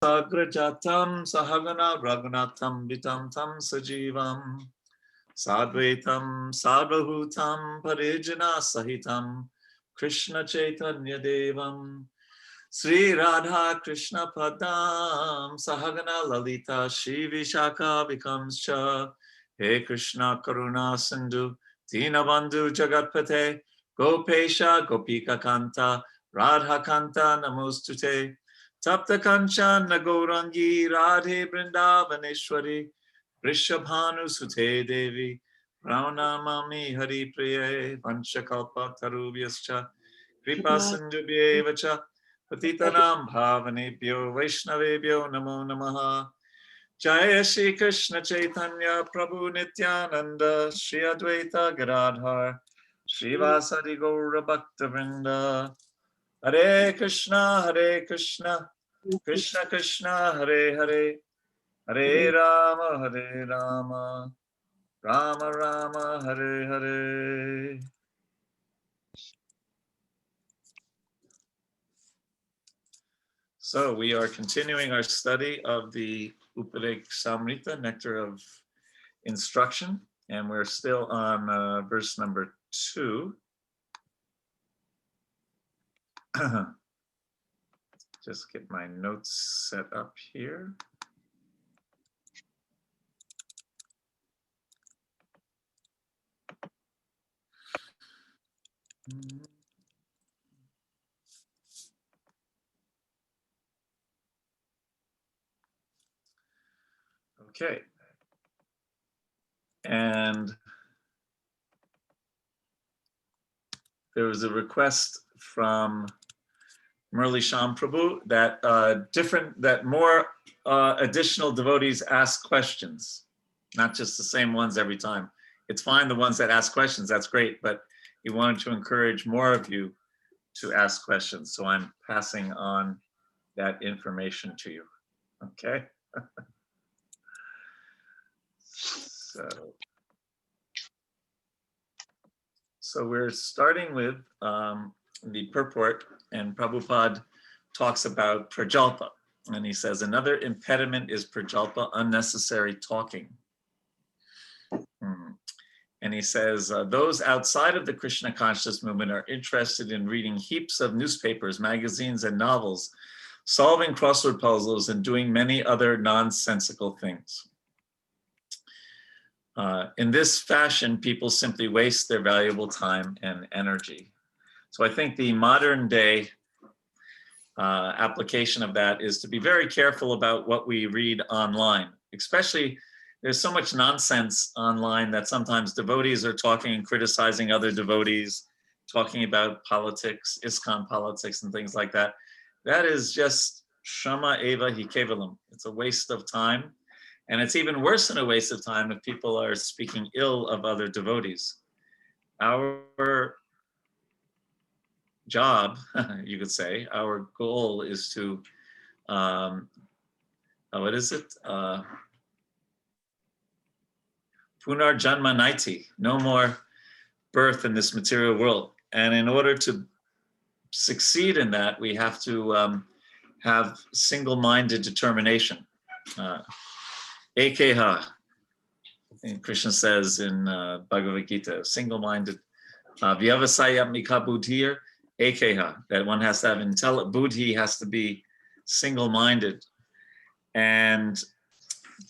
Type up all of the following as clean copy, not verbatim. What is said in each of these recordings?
Sagrajatam Sahagana Raghunatham Vitam Tam Sajivam Sadvaitam Sarvabhutam Parijana Sahitam Krishna Chaitanya Devam Sri Radha Krishna Padam Sahagana Lalita Shri Vishaka Vikamscha He Krishna Karuna Sindhu Dinabandhu Jagatpate Gopesha Gopika Kanta Radha Kanta Namostute Tapta Kanchan Nagorangi Radhe Vrindavaneshwari Rishabhanu Sute Devi Pranamami Hari Priye Vanchakalpa Tarubhyascha Kripa Sindhubhyevacha Patitanam Bhavanebhyo Vaishnavebhyo Namo Namaha Jaya Shri Krishna Chaitanya Prabhu Nityananda Shri Advaita Gadadhar Shri Vasadi Gaura Bhakta Vrinda Hare Krishna Krishna Krishna Hare Hare Hare Rama Rama Rama Hare Hare. So we are continuing our study of the Upadeshamrita, Nectar of Instruction, and we're still on verse number 2. Just get my notes set up here. Okay. And there was a request from Murli Sham Prabhu that more additional devotees ask questions, not just the same ones every time. It's fine, the ones that ask questions, that's great, but he wanted to encourage more of you to ask questions. So I'm passing on that information to you. Okay. So we're starting with the purport, and Prabhupada talks about prajalpa, and he says another impediment is prajalpa, unnecessary talking. And he says those outside of the Krishna consciousness movement are interested in reading heaps of newspapers, magazines, and novels, solving crossword puzzles, and doing many other nonsensical things. In this fashion, people simply waste their valuable time and energy. So I think the modern day application of that is to be very careful about what we read online. Especially, there's so much nonsense online that sometimes devotees are talking and criticizing other devotees, talking about politics, ISKCON politics and things like that. That is just Shama Eva Hi Kevalam. It's a waste of time. And it's even worse than a waste of time if people are speaking ill of other devotees. Our job, you could say, our goal is to, what is it? Punar Janma Naiti, no more birth in this material world. And in order to succeed in that, we have to have single-minded determination. Ekeha, and Krishna says in Bhagavad Gita, single-minded. Vyavasaya mika buddhir ekeha, that one has to have buddhi has to be single-minded. And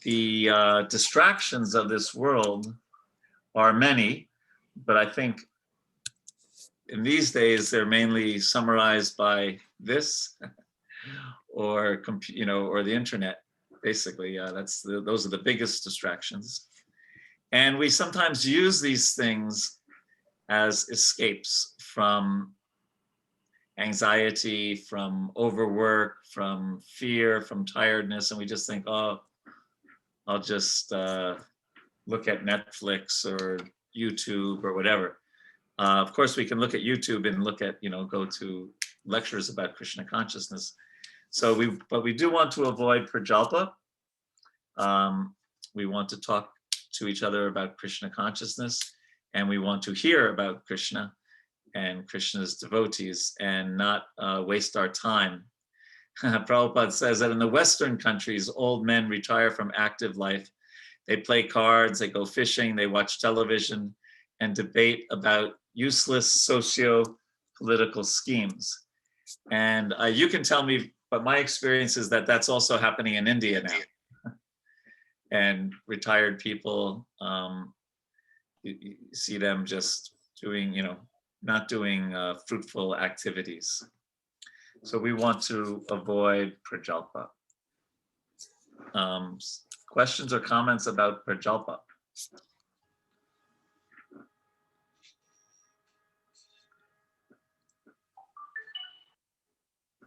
the distractions of this world are many, but I think in these days they're mainly summarized by this or or the internet. Basically, those are the biggest distractions. And we sometimes use these things as escapes from anxiety, from overwork, from fear, from tiredness. And we just think, oh, I'll just look at Netflix or YouTube or whatever. Of course, we can look at YouTube and look at, go to lectures about Krishna consciousness. But we do want to avoid prajalpa. We want to talk to each other about Krishna consciousness, and we want to hear about Krishna and Krishna's devotees and not waste our time Prabhupada says that in the Western countries, old men retire from active life. They play cards, they go fishing, they watch television, and debate about useless socio-political schemes. And you can tell me, but my experience is that that's also happening in India now. And retired people, you see them just doing, not doing fruitful activities. So we want to avoid prajalpa. Questions or comments about prajalpa?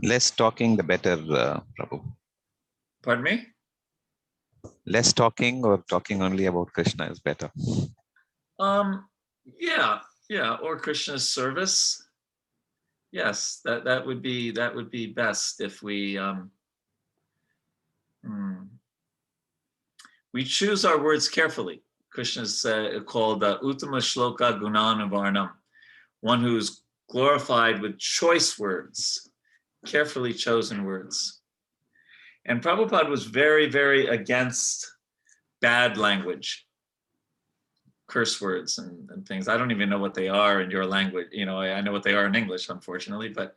Less talking, the better, Prabhu. Pardon me? Less talking or talking only about Krishna is better. Yeah, or Krishna's service. Yes, that would be best if we we choose our words carefully. Krishna's called Uttama Shloka Gunanavarnam, one who's glorified with choice words, carefully chosen words. And Prabhupada was very, very against bad language, curse words and things. I don't even know what they are in your language. I know what they are in English, unfortunately, but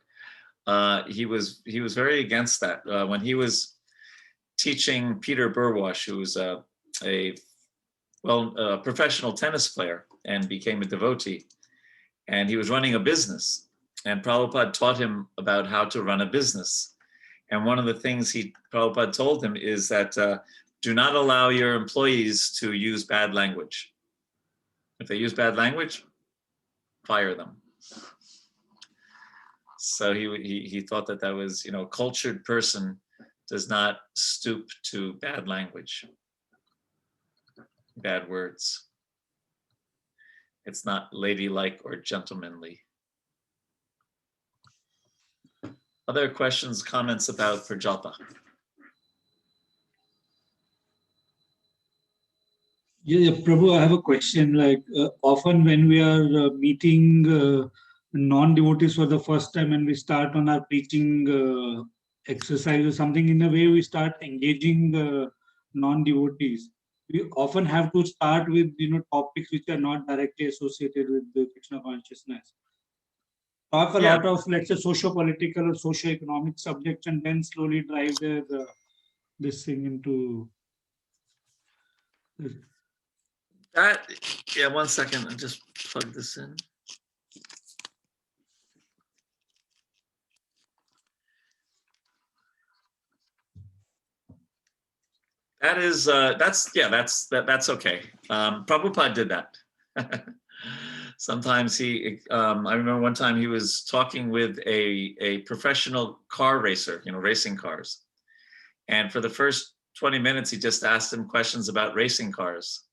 he was very against that. When he was teaching Peter Burwash, who was a professional tennis player and became a devotee, and he was running a business, and Prabhupada taught him about how to run a business. And one of the things Prabhupada told him is that do not allow your employees to use bad language. If they use bad language, fire them. So he thought that was, a cultured person does not stoop to bad language, bad words. It's not ladylike or gentlemanly. Other questions, comments about prajalpa? Yeah, Prabhu, I have a question. Like often when we are meeting non-devotees for the first time and we start on our preaching exercise or something, in a way we start engaging non-devotees. We often have to start with topics which are not directly associated with the Krishna consciousness. Talk a lot of, let's say, socio-political or socio-economic subjects, and then slowly drive this thing into. One second, I'll just plug this in. That's okay. Prabhupada did that. Sometimes I remember one time he was talking with a professional car racer, racing cars. And for the first 20 minutes, he just asked him questions about racing cars.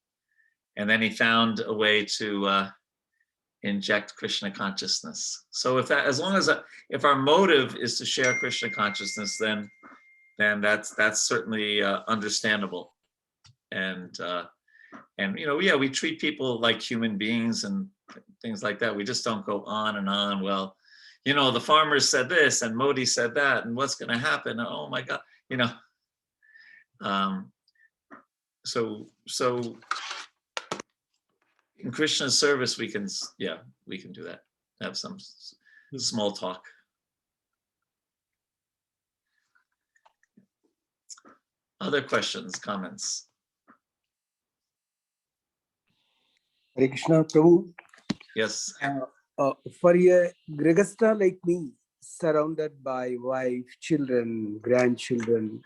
And then he found a way to inject Krishna consciousness. So if our motive is to share Krishna consciousness, then that's certainly understandable. And we treat people like human beings and things like that. We just don't go on and on. Well, the farmers said this and Modi said that, and what's going to happen? Oh my God, So in Krishna's service, we can do that. Have some small talk. Other questions, comments? Hare Krishna, Prabhu. Yes. For a Grihastha like me, surrounded by wife, children, grandchildren,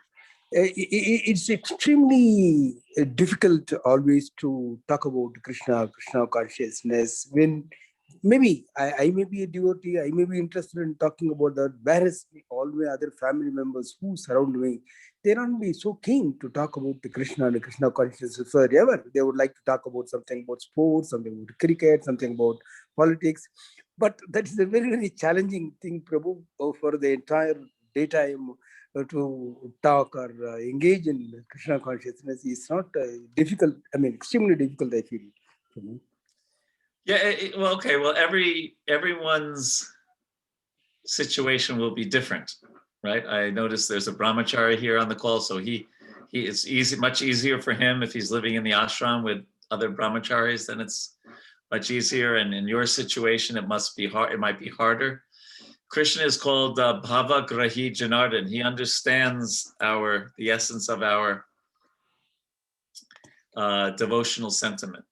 it's extremely difficult always to talk about Krishna consciousness when maybe I may be a devotee, I may be interested in talking about that, whereas all my other family members who surround me, they don't be so keen to talk about the Krishna and the Krishna consciousness forever. They would like to talk about something about sports, something about cricket, something about politics. But that is a very, very challenging thing, Prabhu, for the entire daytime to talk or engage in Krishna consciousness is not difficult. I mean, extremely difficult, I feel. Prabhu. Yeah, well, everyone's situation will be different. right? I noticed there's a brahmachari here on the call, so it's much easier for him if he's living in the ashram with other brahmacharis. Then it's much easier. And in your situation, it must be hard. It might be harder. Krishna is called Bhava Grahi Janardhan. He understands the essence of our devotional sentiment.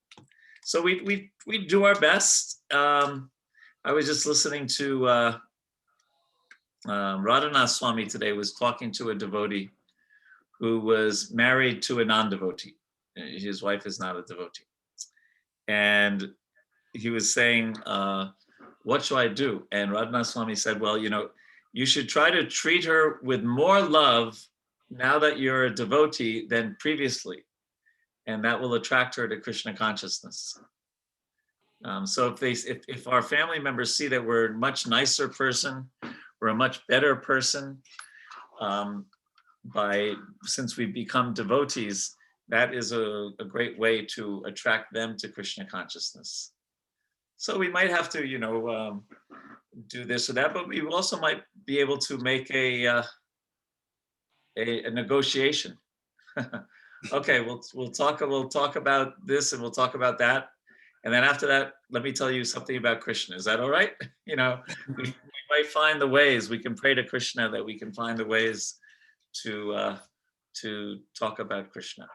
So we do our best. I was just listening to Radhanath Swami today, was talking to a devotee who was married to a non-devotee. His wife is not a devotee. And he was saying, what shall I do? And Radhanath Swami said, well, you should try to treat her with more love now that you're a devotee than previously. And that will attract her to Krishna consciousness. So if our family members see that we're a much nicer person, we're a much better person, since we become devotees, that is a great way to attract them to Krishna consciousness. So we might have to, do this or that, but we also might be able to make a negotiation. Okay, we'll talk about this and we'll talk about that, and then after that, let me tell you something about Krishna. Is that all right? We might find the ways. We can pray to Krishna that we can find the ways to talk about Krishna.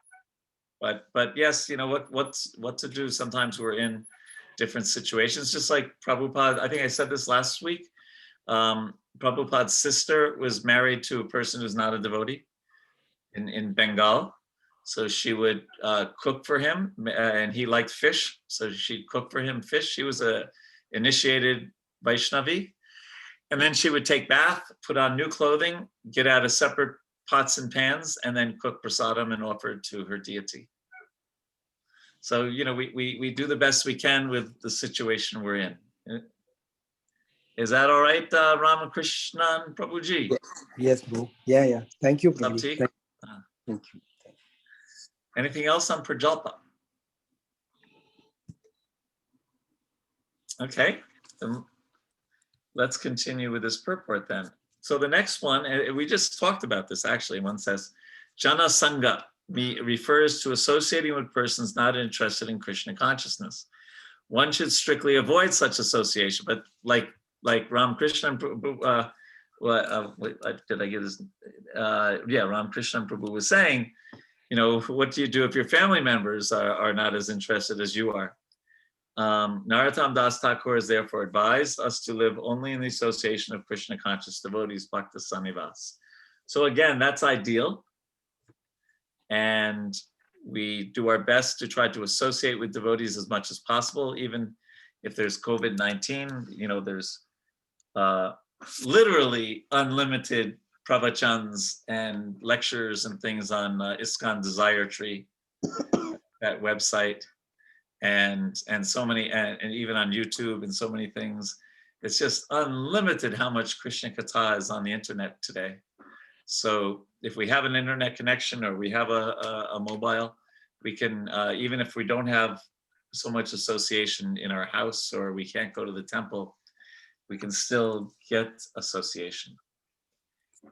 But yes, what to do. Sometimes we're in different situations, just like Prabhupada. I think I said this last week. Prabhupada's sister was married to a person who's not a devotee in Bengal. So she would cook for him, and he liked fish. So she'd cook for him fish. She was a initiated Vaishnavi. And then she would take bath, put on new clothing, get out of separate pots and pans, and then cook prasadam and offer it to her deity. So, we do the best we can with the situation we're in. Is that all right, Ramakrishnan Prabhuji? Yes, bro. Yeah. Thank you, Prabhu. Thank Thank you. Anything else on Prajalpa? Okay, then let's continue with this purport then. So the next one, and we just talked about this actually, one says, Jana Sangha refers to associating with persons not interested in Krishna consciousness. One should strictly avoid such association, but like Ramakrishna Prabhu, did I get his? Ramakrishna Prabhu was saying, what do you do if your family members are not as interested as you are? Narottam Das Thakur is therefore advised us to live only in the association of Krishna conscious devotees, Bhakta Sanivas. So again, that's ideal. And we do our best to try to associate with devotees as much as possible, even if there's COVID-19, there's literally unlimited pravachans and lectures and things on ISKCON Desire Tree, that website, and so many, and even on YouTube and so many things. It's just unlimited how much Krishna Katha is on the internet today. So if we have an internet connection or we have a mobile, we can, even if we don't have so much association in our house or we can't go to the temple, we can still get association.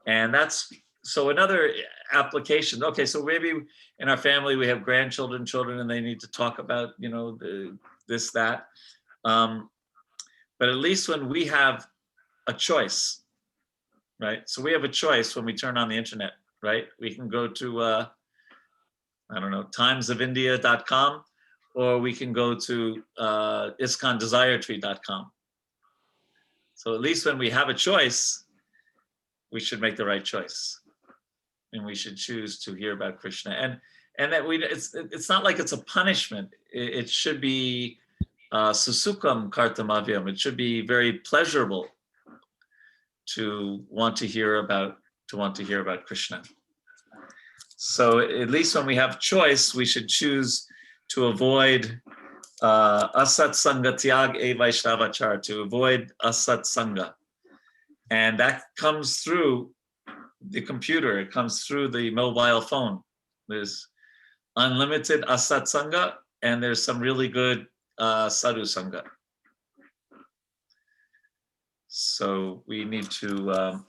And that's, so another application. Okay, so maybe in our family we have grandchildren, children, and they need to talk about, this, that. But at least when we have a choice, right? So we have a choice when we turn on the internet, right? We can go to, timesofindia.com, or we can go to ISKCONDesiretree.com. So at least when we have a choice, we should make the right choice, and we should choose to hear about Krishna. And that it's not like it's a punishment. It should be susukam kartamavyam. It should be very pleasurable to want to hear about Krishna. So at least when we have choice, we should choose to avoid asat sangha tyag e vaishnavachar, to avoid asat sangha. And that comes through the computer, it comes through the mobile phone. There's unlimited asat sangha, and there's some really good sadhu sangha. So we need to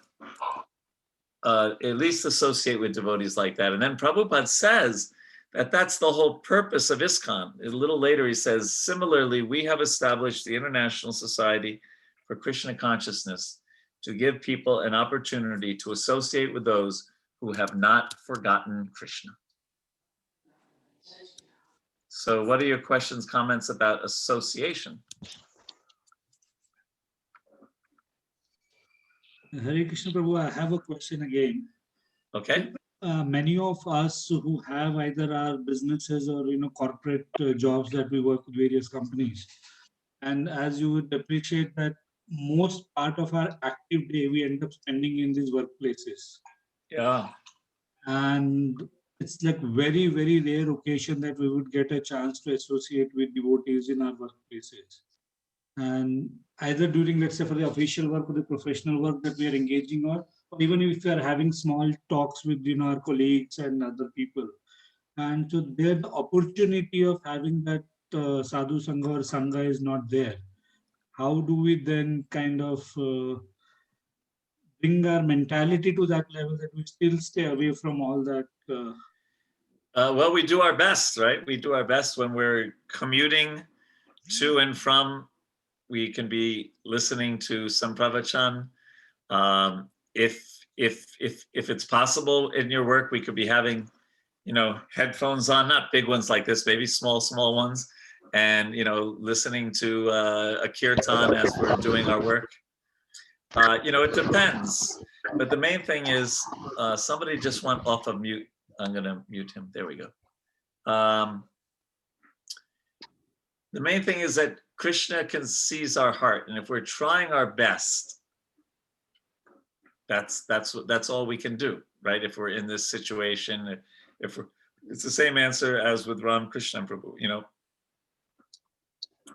at least associate with devotees like that. And then Prabhupada says that that's the whole purpose of ISKCON. A little later, he says, similarly, we have established the International Society for Krishna Consciousness to give people an opportunity to associate with those who have not forgotten Krishna. So what are your questions, comments about association? Hare Krishna Prabhu, I have a question again. Okay. Many of us who have either our businesses or corporate jobs that we work with various companies, and as you would appreciate that most part of our active day we end up spending in these workplaces, Yeah. and it's like very, very rare occasion that we would get a chance to associate with devotees in our workplaces. And either during, let's say, for the official work or the professional work that we are engaging on, or even if we are having small talks with our colleagues and other people. And so there the opportunity of having that sadhu sangha or sangha is not there. How do we then kind of bring our mentality to that level that we still stay away from all that? Well, we do our best, right? We do our best when we're commuting to and from. We can be listening to some pravachan. If it's possible in your work, we could be having, headphones on, not big ones like this, maybe small ones, and listening to a kirtan as we're doing our work. It depends, but the main thing is somebody just went off of mute. I'm gonna mute him. There we go. The main thing is that Krishna can seize our heart, and if we're trying our best, that's all we can do, right? If we're in this situation, it's the same answer as with Ram Krishna Prabhu.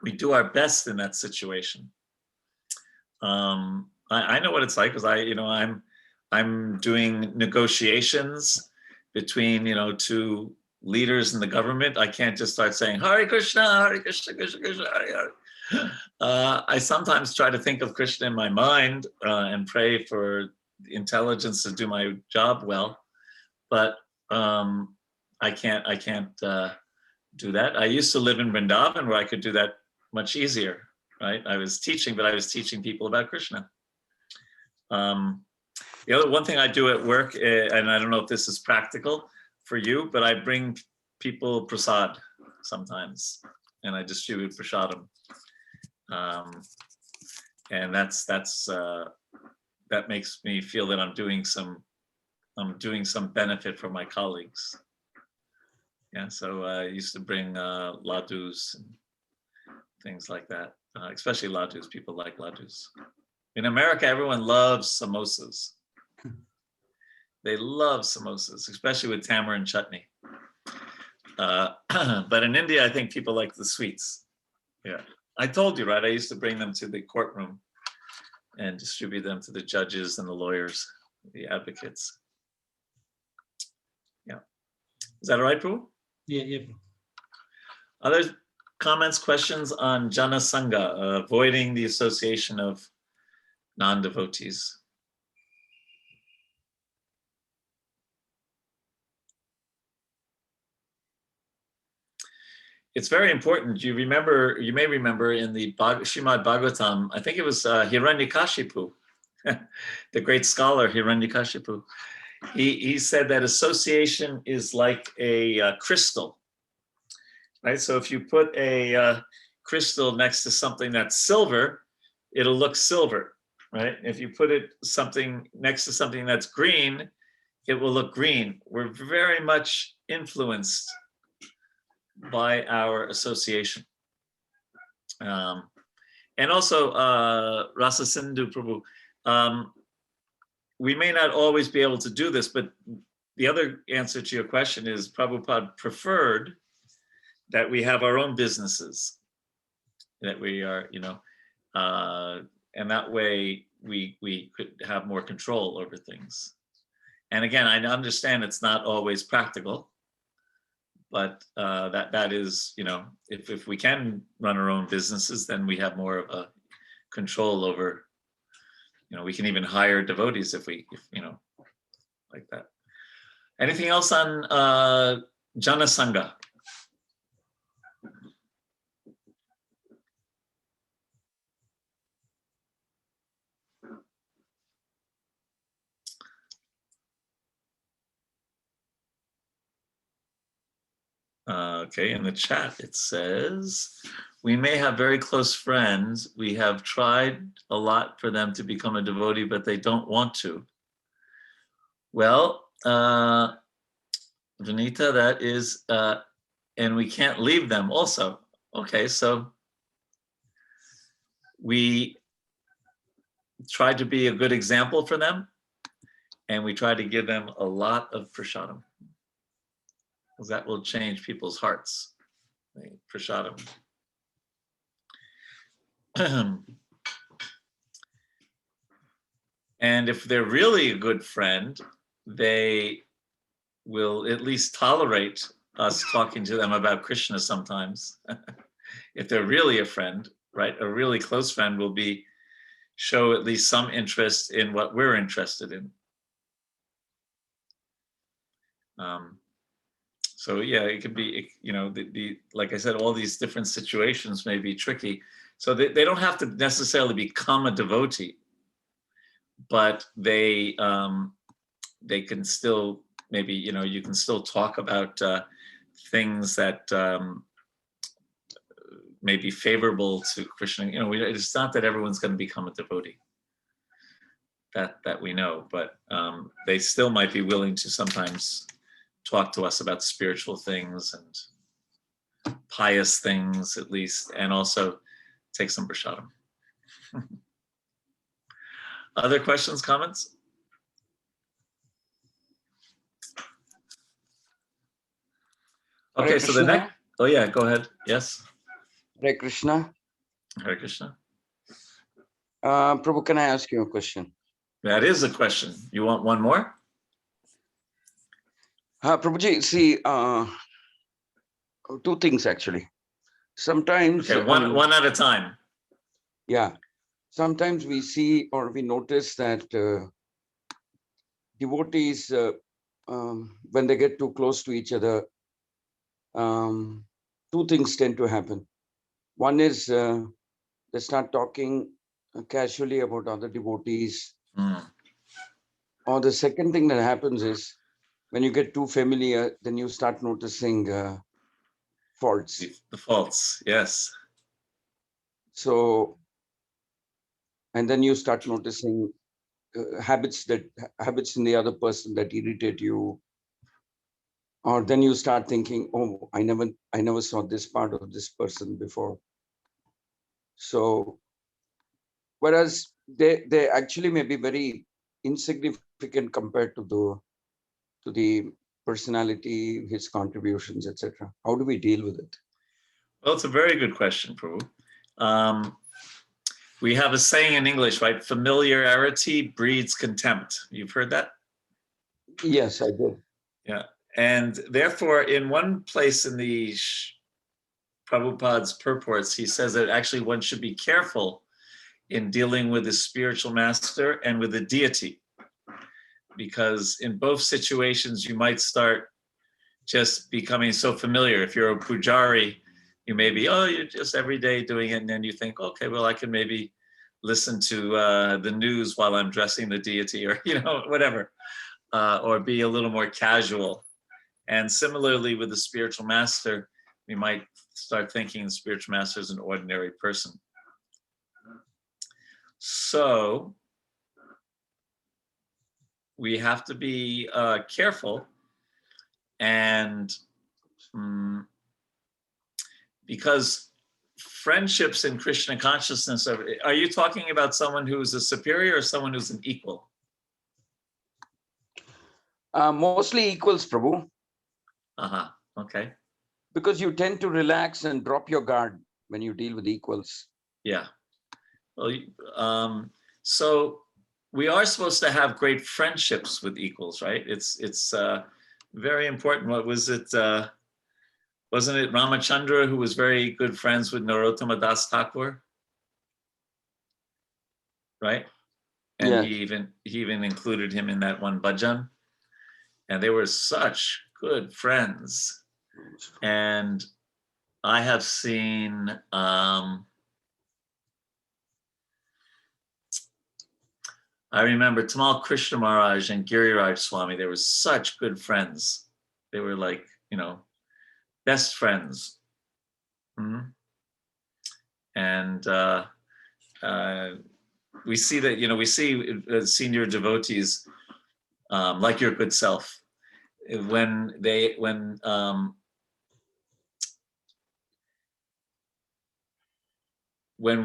We do our best in that situation. I know what it's like, because I'm doing negotiations between two leaders in the government. I can't just start saying Hare Krishna, Krishna, Hare Hare. I sometimes try to think of Krishna in my mind and pray for intelligence to do my job well, but I can't do that. I used to live in Vrindavan where I could do that much easier, right? I was teaching, but I was teaching people about Krishna. The other one thing I do at work, and I don't know if this is practical for you, but I bring people prasad sometimes, and I distribute prasadam, and that makes me feel that I'm doing some benefit for my colleagues. Yeah, so I used to bring ladus and things like that, especially ladus. People like ladus. In America, everyone loves samosas. They love samosas, especially with tamarind chutney. But in India, I think people like the sweets. Yeah, I told you, right? I used to bring them to the courtroom and distribute them to the judges and the lawyers, the advocates. Yeah. Is that all right, Prabhu? Yeah. Other comments, questions on Jana Sangha, avoiding the association of non-devotees? It's very important. You may remember in the Srimad Bhagavatam, I think it was Hiranyakashipu, the great scholar Hiranyakashipu. He said that association is like a crystal, right? So if you put a crystal next to something that's silver, it'll look silver, right? If you put something next to something that's green, it will look green. We're very much influenced by our association. And also, Rasa Sindhu Prabhu, we may not always be able to do this, but the other answer to your question is Prabhupada preferred that we have our own businesses, that we are, and that way we could have more control over things. And again, I understand it's not always practical, but that is, if we can run our own businesses, then we have more of a control over, we can even hire devotees if like that. Anything else on Jana Sangha? Okay, in the chat it says, we may have very close friends. We have tried a lot for them to become a devotee, but they don't want to. Well, Vanita, that is, and we can't leave them also. Okay, so we try to be a good example for them, and we try to give them a lot of prasadam. Because that will change people's hearts. Prasadam. And if they're really a good friend, they will at least tolerate us talking to them about Krishna sometimes. If they're really a friend, right? A really close friend will show at least some interest in what we're interested in. So yeah, it could be, like I said, all these different situations may be tricky. So they don't have to necessarily become a devotee, but they can still, maybe, you can still talk about things that may be favorable to Krishna. It's not that everyone's going to become a devotee. That we know, but they still might be willing to sometimes talk to us about spiritual things and pious things, at least, and also take some prasadam. Other questions, comments? Okay, Hare so the next, oh yeah, go ahead. Yes. Hare Krishna. Hare Krishna. Prabhu, can I ask you a question? That is a question. You want one more? Prabhuji, see, two things actually. Sometimes, Okay, one at a time. yeah, sometimes we see or we notice that devotees, when they get too close to each other, two things tend to happen. One is they start talking casually about other devotees. Or the second thing that happens is when you get too familiar, then you start noticing faults. The faults, yes. So, and then you start noticing habits in the other person that irritate you. Or then you start thinking, oh, I never saw this part of this person before. So, whereas they actually may be very insignificant compared to the personality, his contributions, etc. How do we deal with it? Well, it's a very good question, Prabhu. We have a saying in English, right? Familiarity breeds contempt. You've heard that? Yes, I did. Yeah. And therefore, in one place in the Prabhupada's purports, he says that actually one should be careful in dealing with the spiritual master and with the deity. Because in both situations, you might start just becoming so familiar. If you're a pujari, you may be, you're just every day doing it. And then you think, okay, well, I can maybe listen to the news while I'm dressing the deity, or, whatever, or be a little more casual. And similarly with the spiritual master, we might start thinking the spiritual master is an ordinary person. So we have to be careful, and because friendships in Krishna consciousness, are you talking about someone who's a superior or someone who's an equal? Mostly equals, Prabhu. Okay. Because you tend to relax and drop your guard when you deal with equals. Yeah. Well, so we are supposed to have great friendships with equals, right? It's very important. What was it? Wasn't it Ramachandra who was very good friends with Narottama Das Thakur? Right? And yeah. he even included him in that one bhajan. and they were such good friends. And I have seen, I remember Tamal Krishna Maharaj and Giriraj Swami, they were such good friends. They were like, best friends. Mhm. And we see that, we see senior devotees, like your good self, when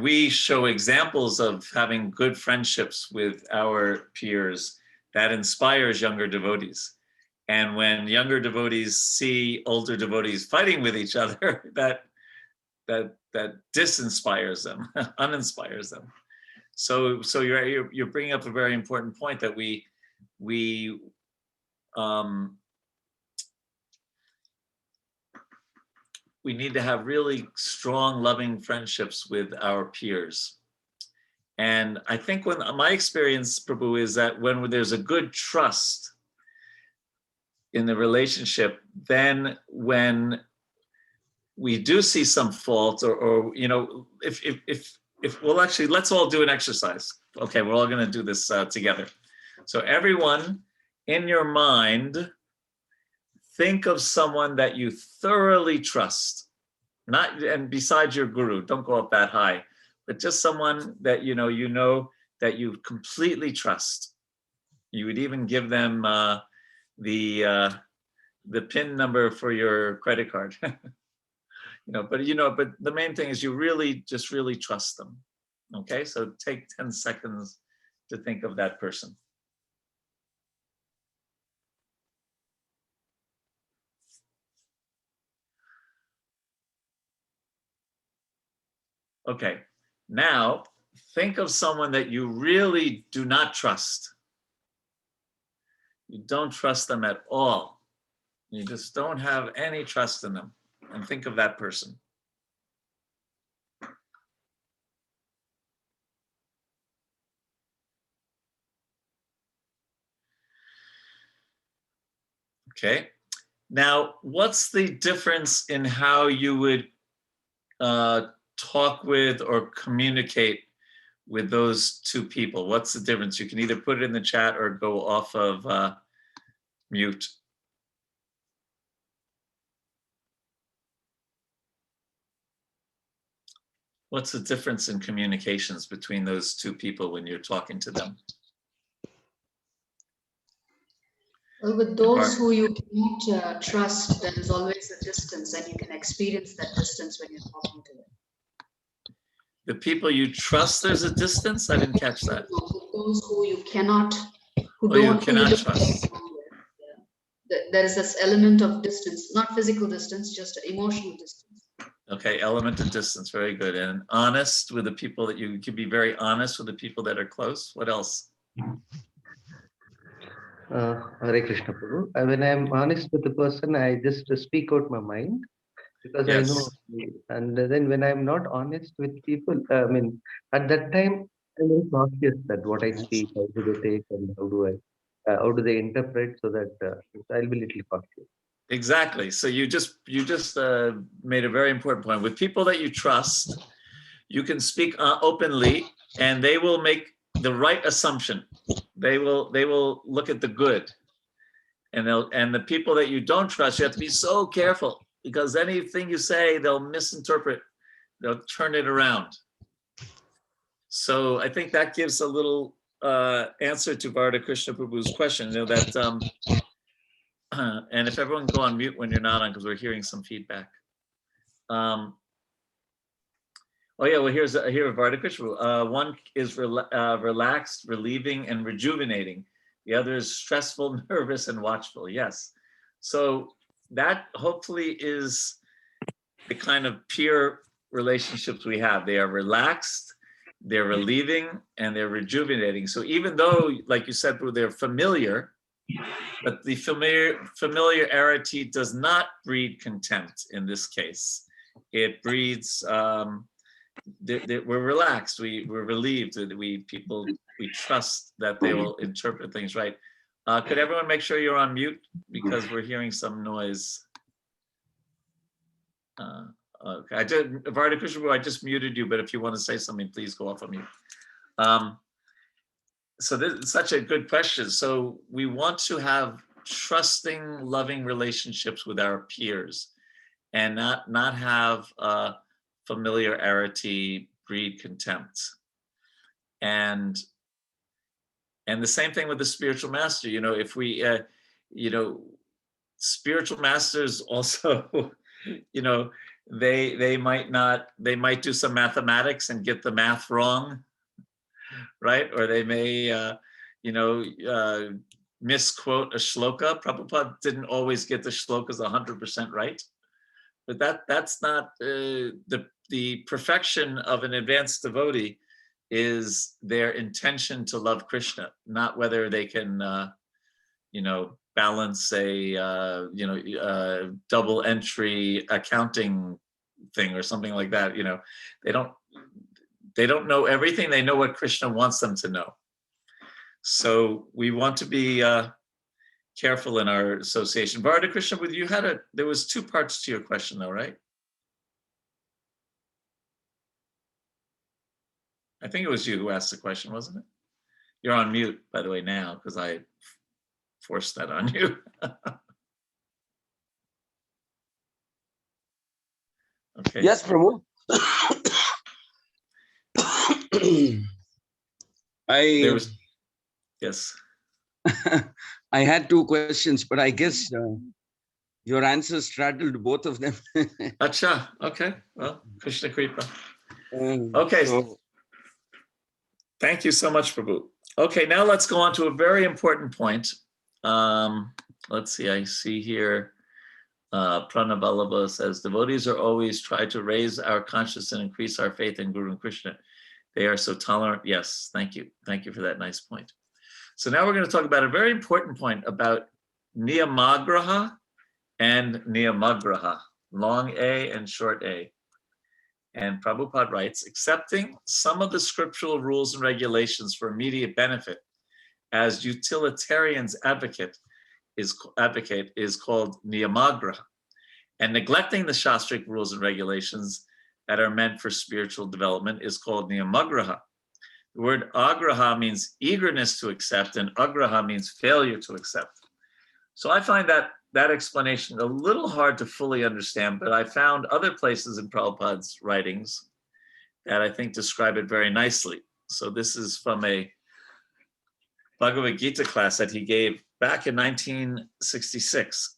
we show examples of having good friendships with our peers, that inspires younger devotees. And when younger devotees see older devotees fighting with each other, that disinspires them, uninspires them. So you're bringing up a very important point, that we need to have really strong, loving friendships with our peers. And I think my experience, Prabhu, is that when there's a good trust in the relationship, then when we do see some fault, or if well, actually, let's all do an exercise. Okay, we're all going to do this together. So everyone, in your mind, think of someone that you thoroughly trust, and besides your guru, don't go up that high, but just someone that you know that you completely trust. You would even give them the PIN number for your credit card. But the main thing is you really trust them. Okay, so take 10 seconds to think of that person. Okay, now think of someone that you really do not trust. You don't trust them at all. You just don't have any trust in them. And think of that person. Okay, now what's the difference in how you would talk with or communicate with those two people? What's the difference? You can either put it in the chat or go off of mute. What's the difference in communications between those two people when you're talking to them? Well, with those who you cannot trust, there is always a distance, and you can experience that distance when you're talking to them. The people you trust, there's a distance? I didn't catch that. With those who you cannot, you cannot trust. There is this element of distance, not physical distance, just emotional distance. Okay, element of distance, very good. And honest with the people that you can be very honest with the people that are close. What else? Hare Krishna Prabhu. When I am honest with the person, I just speak out my mind, because Yes. I know. And then when I am not honest with people, at that time, I'm very cautious that what I speak, how do they take, and how do they interpret, so that I'll be little cautious. Exactly. So you just made a very important point. With people that you trust, you can speak openly, and they will make the right assumption. They will look at the good, and the people that you don't trust, you have to be so careful, because anything you say, they'll misinterpret. They'll turn it around. So I think that gives a little answer to Varda Krishna Prabhu's question. That. And if everyone go on mute when you're not on, because we're hearing some feedback. Oh yeah, well here Varda Krishna. One is relaxed, relieving, and rejuvenating. The other is stressful, nervous, and watchful. Yes. So that hopefully is the kind of peer relationships we have. They are relaxed, they're relieving, and they're rejuvenating. So even though, like you said, they're familiar, but the familiarity does not breed contempt in this case. It breeds, we're relaxed, we're relieved, we trust that they will interpret things right. Could everyone make sure you're on mute because we're hearing some noise? Okay, Varda Krishna, I just muted you, but if you want to say something, please go off on mute. So this is such a good question. So we want to have trusting, loving relationships with our peers, and not have familiarity breed contempt. And the same thing with the spiritual master. You know, if we, you know, spiritual masters also, you know, they might do some mathematics and get the math wrong, right? Or they may, you know, misquote a shloka. Prabhupada didn't always get the shlokas 100% right, but that's not the perfection of an advanced devotee is their intention to love Krishna, not whether they can, you know, balance a, you know, double entry accounting thing or something like that. You know, they don't know everything. They know what Krishna wants them to know. So we want to be careful in our association. Varda Krishna, with you there was two parts to your question though, right? I think it was you who asked the question, wasn't it? You're on mute, by the way, now, because I forced that on you. Okay. Yes, Prabhu. Yes. I had two questions, but I guess your answers straddled both of them. Acha, okay. Well, Krishna Kripa. Okay. So, thank you so much, Prabhu. Okay, now let's go on to a very important point. Let's see, I see here, Pranavalabha says, devotees are always try to raise our consciousness and increase our faith in Guru and Krishna. They are so tolerant. Yes, thank you. Thank you for that nice point. So now we're going to talk about a very important point about niyamagraha and niyamagraha, long A and short A. And Prabhupada writes, accepting some of the scriptural rules and regulations for immediate benefit as utilitarians advocate is called niyamagraha. And neglecting the shastric rules and regulations that are meant for spiritual development is called niyamagraha. The word agraha means eagerness to accept, and agraha means failure to accept. So I find that explanation a little hard to fully understand, but I found other places in Prabhupada's writings that I think describe it very nicely. So this is from a Bhagavad Gita class that he gave back in 1966.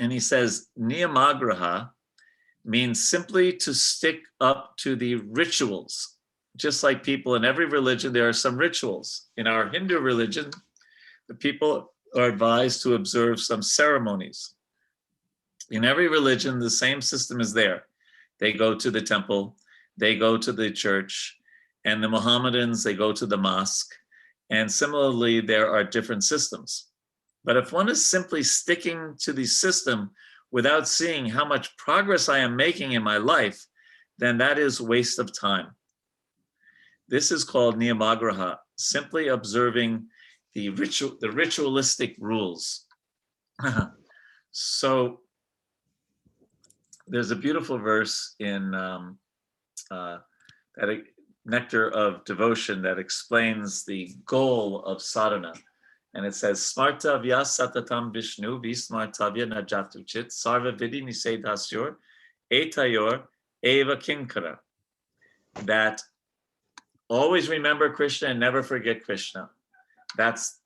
And he says, niyamagraha means simply to stick up to the rituals. Just like people in every religion, there are some rituals. In our Hindu religion, the people are advised to observe some ceremonies. In every religion, the same system is there. They go to the temple, they go to the church, and the Mohammedans, they go to the mosque. And similarly, there are different systems. But if one is simply sticking to the system without seeing how much progress I am making in my life, then that is waste of time. This is called niyamagraha, simply observing the ritualistic rules. So there's a beautiful verse in Nectar of Devotion that explains the goal of sadhana. And it says, Smartavya satatam Vishnu vismartavya najatu chit sarva vidi nisedasyor etayor eva kinkara. That always remember Krishna and never forget Krishna. That's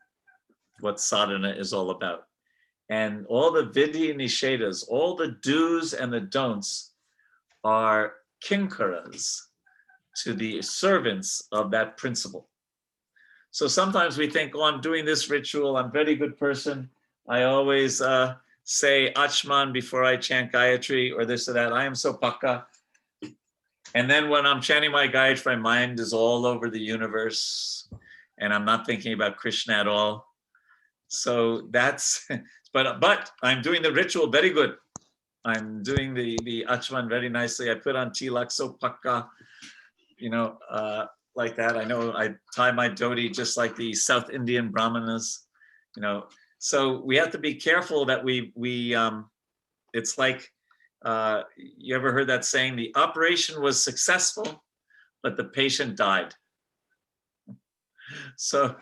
what sadhana is all about. And all the vidya nishedas, all the do's and the don'ts are kinkaras to the servants of that principle. So sometimes we think, oh, I'm doing this ritual, I'm a very good person. I always say Achman before I chant Gayatri or this or that. I am so pakka. And then when I'm chanting my Gayatri, my mind is all over the universe and I'm not thinking about Krishna at all. So that's, but I'm doing the ritual very good. I'm doing the Achman very nicely. I put on tilak, so pakka, you know, like that. I know I tie my dhoti just like the South Indian brahmanas. You know, so we have to be careful that we it's like, you ever heard that saying, the operation was successful, but the patient died. So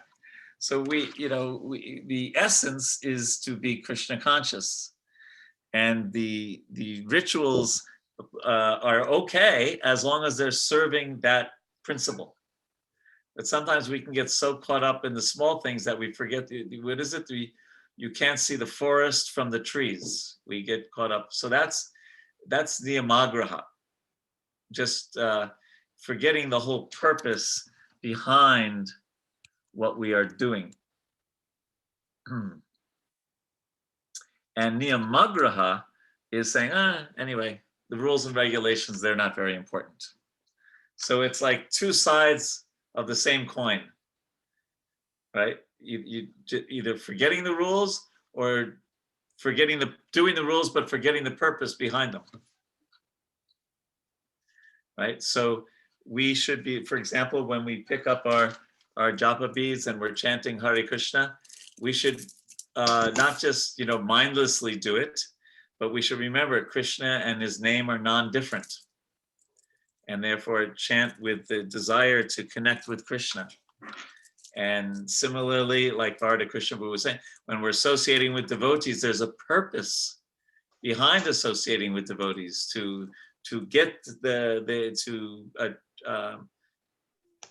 the essence is to be Krishna conscious, and the rituals are okay as long as they're serving that principle. But sometimes we can get so caught up in the small things that we forget what is it? You can't see the forest from the trees. We get caught up. So that's niyamagraha. Just forgetting the whole purpose behind what we are doing. And niyamagraha is saying, anyway, the rules and regulations, they're not very important. So it's like two sides of the same coin, right? You either forgetting the rules or doing the rules, but forgetting the purpose behind them, right? So we should be, for example, when we pick up our japa beads and we're chanting Hare Krishna, we should not just mindlessly do it, but we should remember Krishna and his name are non-different, and therefore chant with the desire to connect with Krishna. And similarly, like Bharata Krishna was saying, when we're associating with devotees, there's a purpose behind associating with devotees to get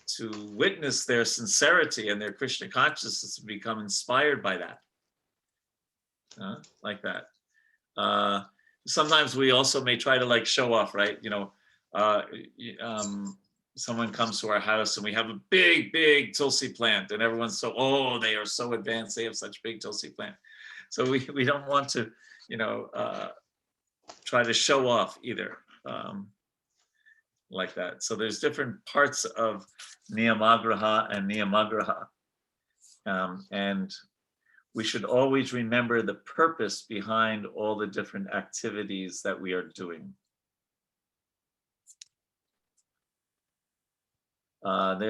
to witness their sincerity and their Krishna consciousness, to become inspired by that, like that. Sometimes we also may try to show off, right? Someone comes to our house and we have a big tulsi plant, and everyone's they are so advanced, they have such big tulsi plant. So we don't want to try to show off either, like that. So there's different parts of niyamagraha and niyamagraha, and we should always remember the purpose behind all the different activities that we are doing.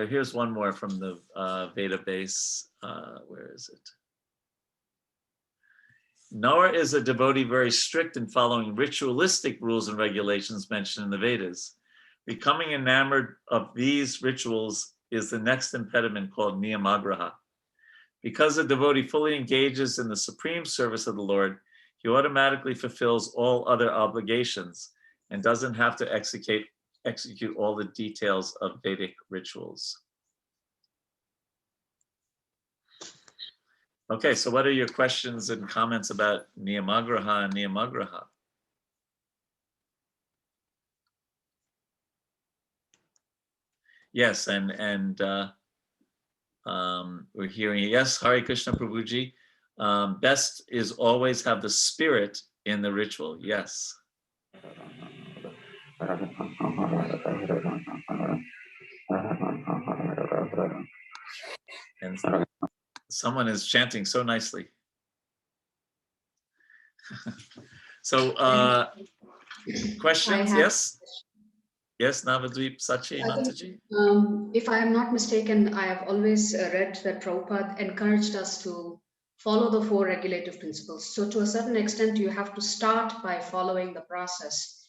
Here's one more from the Veda base. Where is it? Nor is a devotee very strict in following ritualistic rules and regulations mentioned in the Vedas. Becoming enamored of these rituals is the next impediment, called niyamagraha. Because a devotee fully engages in the supreme service of the Lord, he automatically fulfills all other obligations and doesn't have to execute all the details of Vedic rituals. Okay, so what are your questions and comments about niyamagraha and niyamagraha? Yes, and we're hearing, yes, Hare Krishna Prabhuji. Best is always have the spirit in the ritual, yes. And someone is chanting so nicely. So questions, yes? Yes, Navadvip Sachi Mataji? If I am not mistaken, I have always read that Prabhupada encouraged us to follow the 4 regulative principles. So to a certain extent, you have to start by following the process.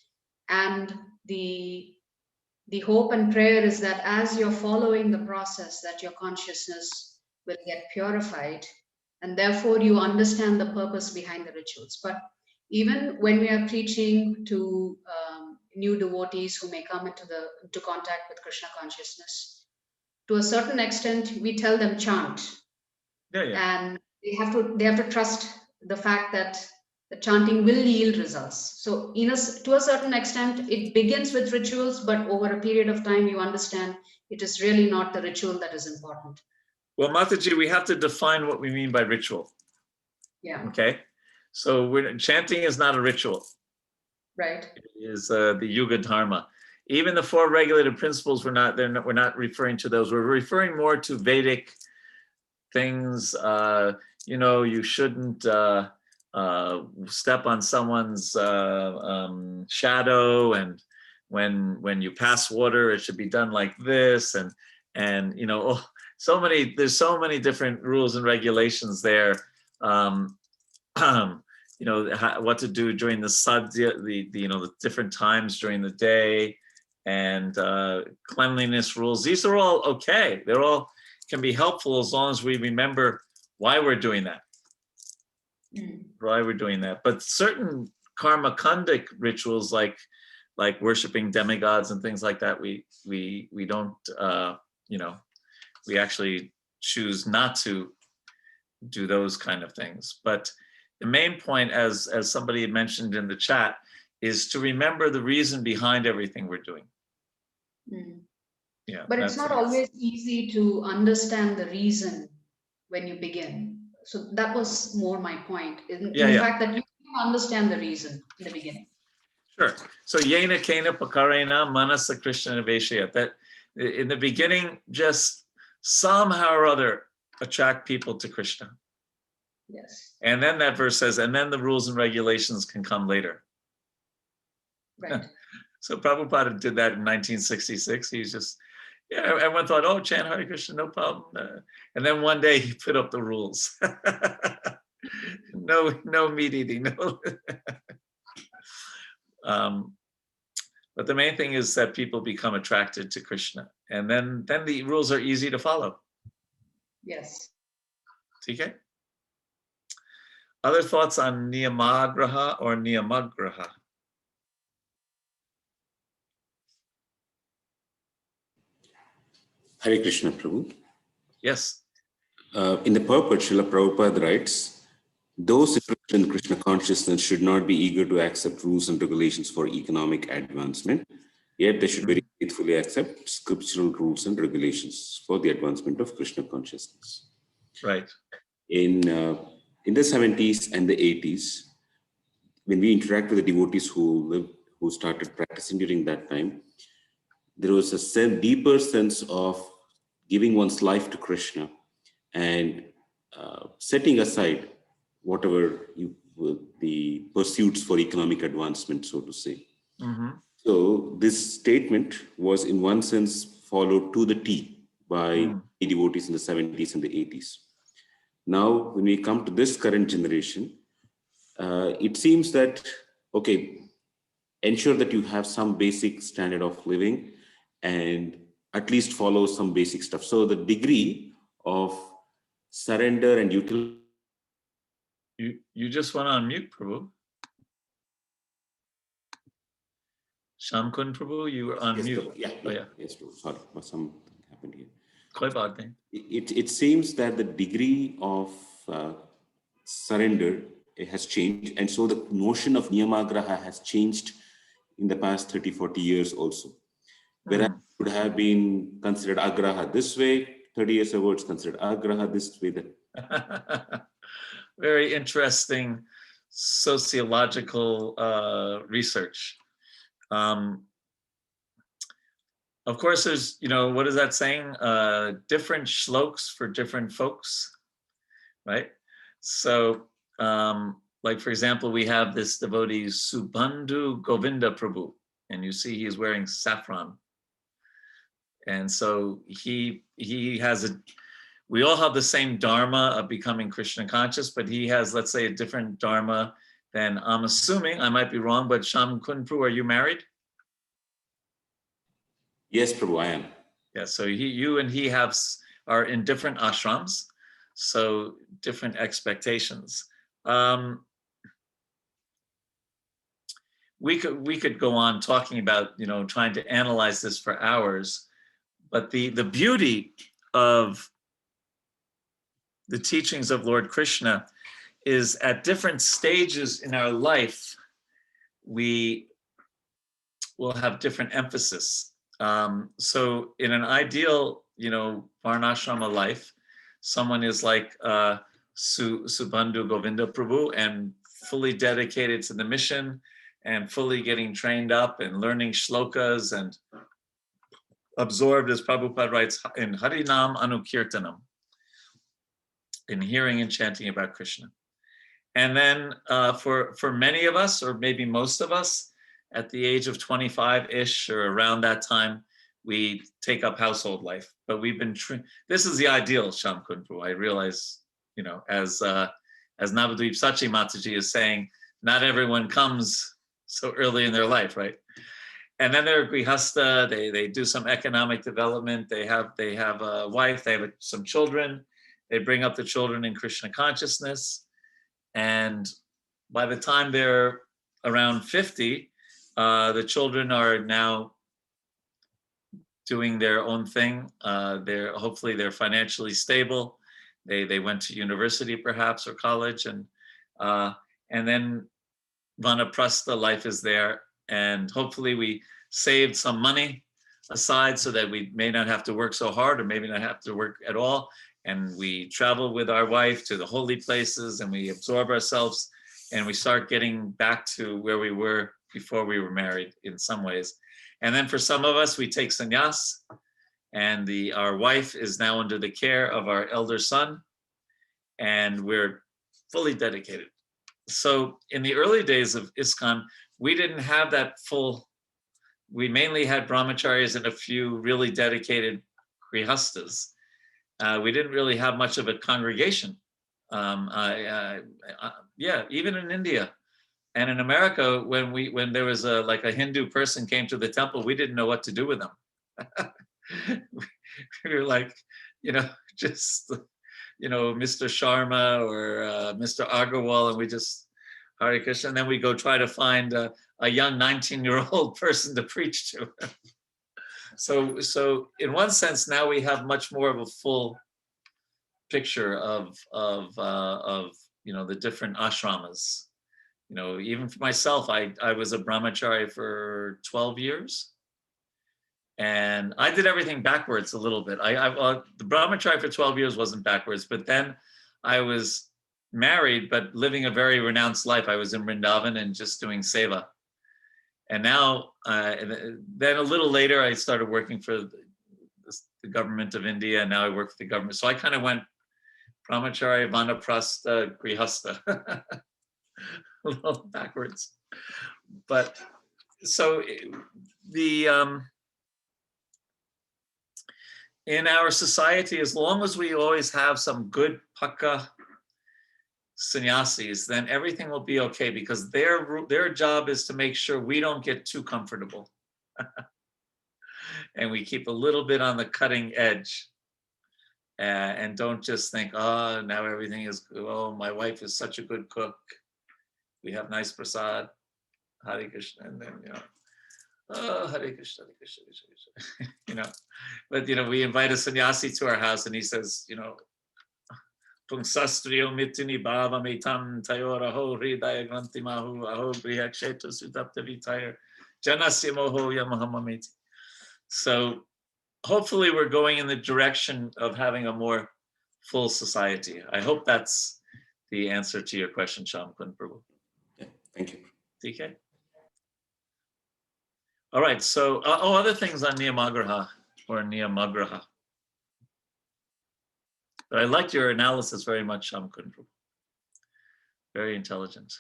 And the hope and prayer is that as you're following the process, that your consciousness will get purified, and therefore you understand the purpose behind the rituals. But even when we are preaching to new devotees who may come into contact with Krishna consciousness, to a certain extent, we tell them chant. And they have to trust the fact that the chanting will yield results. So to a certain extent, it begins with rituals, but over a period of time, you understand it is really not the ritual that is important. Well, Mataji, we have to define what we mean by ritual. Yeah. Okay. So chanting is not a ritual. Right. It is the Yuga Dharma. Even the 4 regulative principles, we're not referring to those. We're referring more to Vedic things. You shouldn't step on someone's shadow, and when you pass water, it should be done like this, and there's so many different rules and regulations there you know, what to do during the sadhya, the different times during the day, and cleanliness rules. These are all okay. They're all can be helpful as long as we remember why we're doing that. Why we're doing that. But certain karma-kandic rituals like worshiping demigods and things like that, we don't, you know, we actually choose not to do those kind of things. But the main point, as somebody mentioned in the chat, is to remember the reason behind everything we're doing. Yeah, but it's not always easy to understand the reason when you begin. So that was more my point. In fact, that you can understand the reason in the beginning. Sure. So yena kena pakarena manasa Krishna niveshaya. That in the beginning, just somehow or other attract people to Krishna. Yes. And then that verse says, and then the rules and regulations can come later. Right. So Prabhupada did that in 1966. He's just, yeah, everyone thought, oh, chant Hare Krishna, no problem. And then one day he put up the rules. No meat eating, no. But the main thing is that people become attracted to Krishna. And then the rules are easy to follow. Yes. Okay. Other thoughts on niyamagraha or niyamagraha? Hare Krishna, Prabhu. Yes. In the purport, Srila Prabhupada writes, those interested in Krishna consciousness should not be eager to accept rules and regulations for economic advancement, yet they should very faithfully accept scriptural rules and regulations for the advancement of Krishna consciousness. Right. In the 70s and the 80s, when we interact with the devotees who started practicing during that time, there was a deeper sense of giving one's life to Krishna and setting aside whatever the pursuits for economic advancement, so to say. So this statement was in one sense followed to the T by devotees in the 70s and the 80s. Now, when we come to this current generation, it seems that, okay, ensure that you have some basic standard of living and at least follow some basic stuff. So the degree of surrender and utility. You just went on mute, Prabhu. Shamkun Prabhu, you were on mute. Yeah. Oh, yeah. Yes, Prabhu. Sorry, but something happened here. Koi baat nahi. It seems that the degree of surrender has changed. And so the notion of niyamagraha has changed in the past 30, 40 years also. Whereas it would have been considered agraha this way, 30 years ago it's considered agraha this way. Very interesting sociological research. Of course, there's, what is that saying? Different shloks for different folks, right? So, like, for example, we have this devotee, Subandhu Govinda Prabhu, and you see he's wearing saffron. And so he has we all have the same dharma of becoming Krishna conscious, but he has, let's say, a different dharma than, I'm assuming, I might be wrong, but Shamkun Prabhu, are you married? Yes, Prabhu, I am. Yeah, so you and he are in different ashrams, so different expectations. We could go on talking about, trying to analyze this for hours, but the beauty of the teachings of Lord Krishna is at different stages in our life, we will have different emphasis. So in an ideal, Varnashrama life, someone is like Subandhu Govinda Prabhu and fully dedicated to the mission and fully getting trained up and learning shlokas and absorbed, as Prabhupada writes, in Harinam Anukirtanam, in hearing and chanting about Krishna. And then for many of us, or maybe most of us, at the age of 25-ish or around that time, we take up household life. But we've been this is the ideal, Shamkun Prabhu. I realize, as as Navadvip Sachi Mataji is saying, not everyone comes so early in their life, right? And then they're grihasta, they do some economic development, they have a wife, they have some children, they bring up the children in Krishna consciousness, and by the time they're around 50, the children are now doing their own thing. Hopefully they're financially stable. They went to university perhaps or college, and then vanaprastha life is there, and hopefully we saved some money aside so that we may not have to work so hard, or maybe not have to work at all, and we travel with our wife to the holy places, and we absorb ourselves, and we start getting back to where we were before we were married in some ways. And then for some of us, we take sannyas, and our wife is now under the care of our elder son, and we're fully dedicated. So in the early days of ISKCON, we didn't have that full, we mainly had brahmacharis and a few really dedicated grihastas. We didn't really have much of a congregation. Yeah, even in India and in America, when there was a Hindu person came to the temple, we didn't know what to do with them. We were like, just, Mr. Sharma or Mr. Agarwal, and we just Hare Krishna, and then we go try to find a young 19-year-old person to preach to. So in one sense, now we have much more of a full picture of the different ashramas. Even for myself, I was a brahmachari for 12 years. And I did everything backwards a little bit. The brahmachari for 12 years wasn't backwards, but then I was married, but living a very renounced life. I was in Vrindavan and just doing seva. And now, then a little later, I started working for the government of India, and now I work for the government. So I kind of went brahmachari, vanaprastha, grihasta, a little backwards. But so in our society, as long as we always have some good pakka sannyasis, then everything will be okay, because their job is to make sure we don't get too comfortable. And we keep a little bit on the cutting edge, and don't just think, oh, now everything is good. Oh, my wife is such a good cook. We have nice prasad, Hare Krishna, and then, oh, Hare Krishna, Hare Krishna, Hare Krishna. But, we invite a sannyasi to our house, and he says, Pungsastriyo mitini bhava metam tayora ho hridaya granti mahu aho grihakshetra sudapta vitaya janasya moho yamahamameti. So hopefully we're going in the direction of having a more full society. I hope that's the answer to your question, Shamkun Prabhu. Yeah, thank you. DK? All right, so, other things on Niyamagraha or Niyamagraha. But I liked your analysis very much, Shamkun. Very intelligent.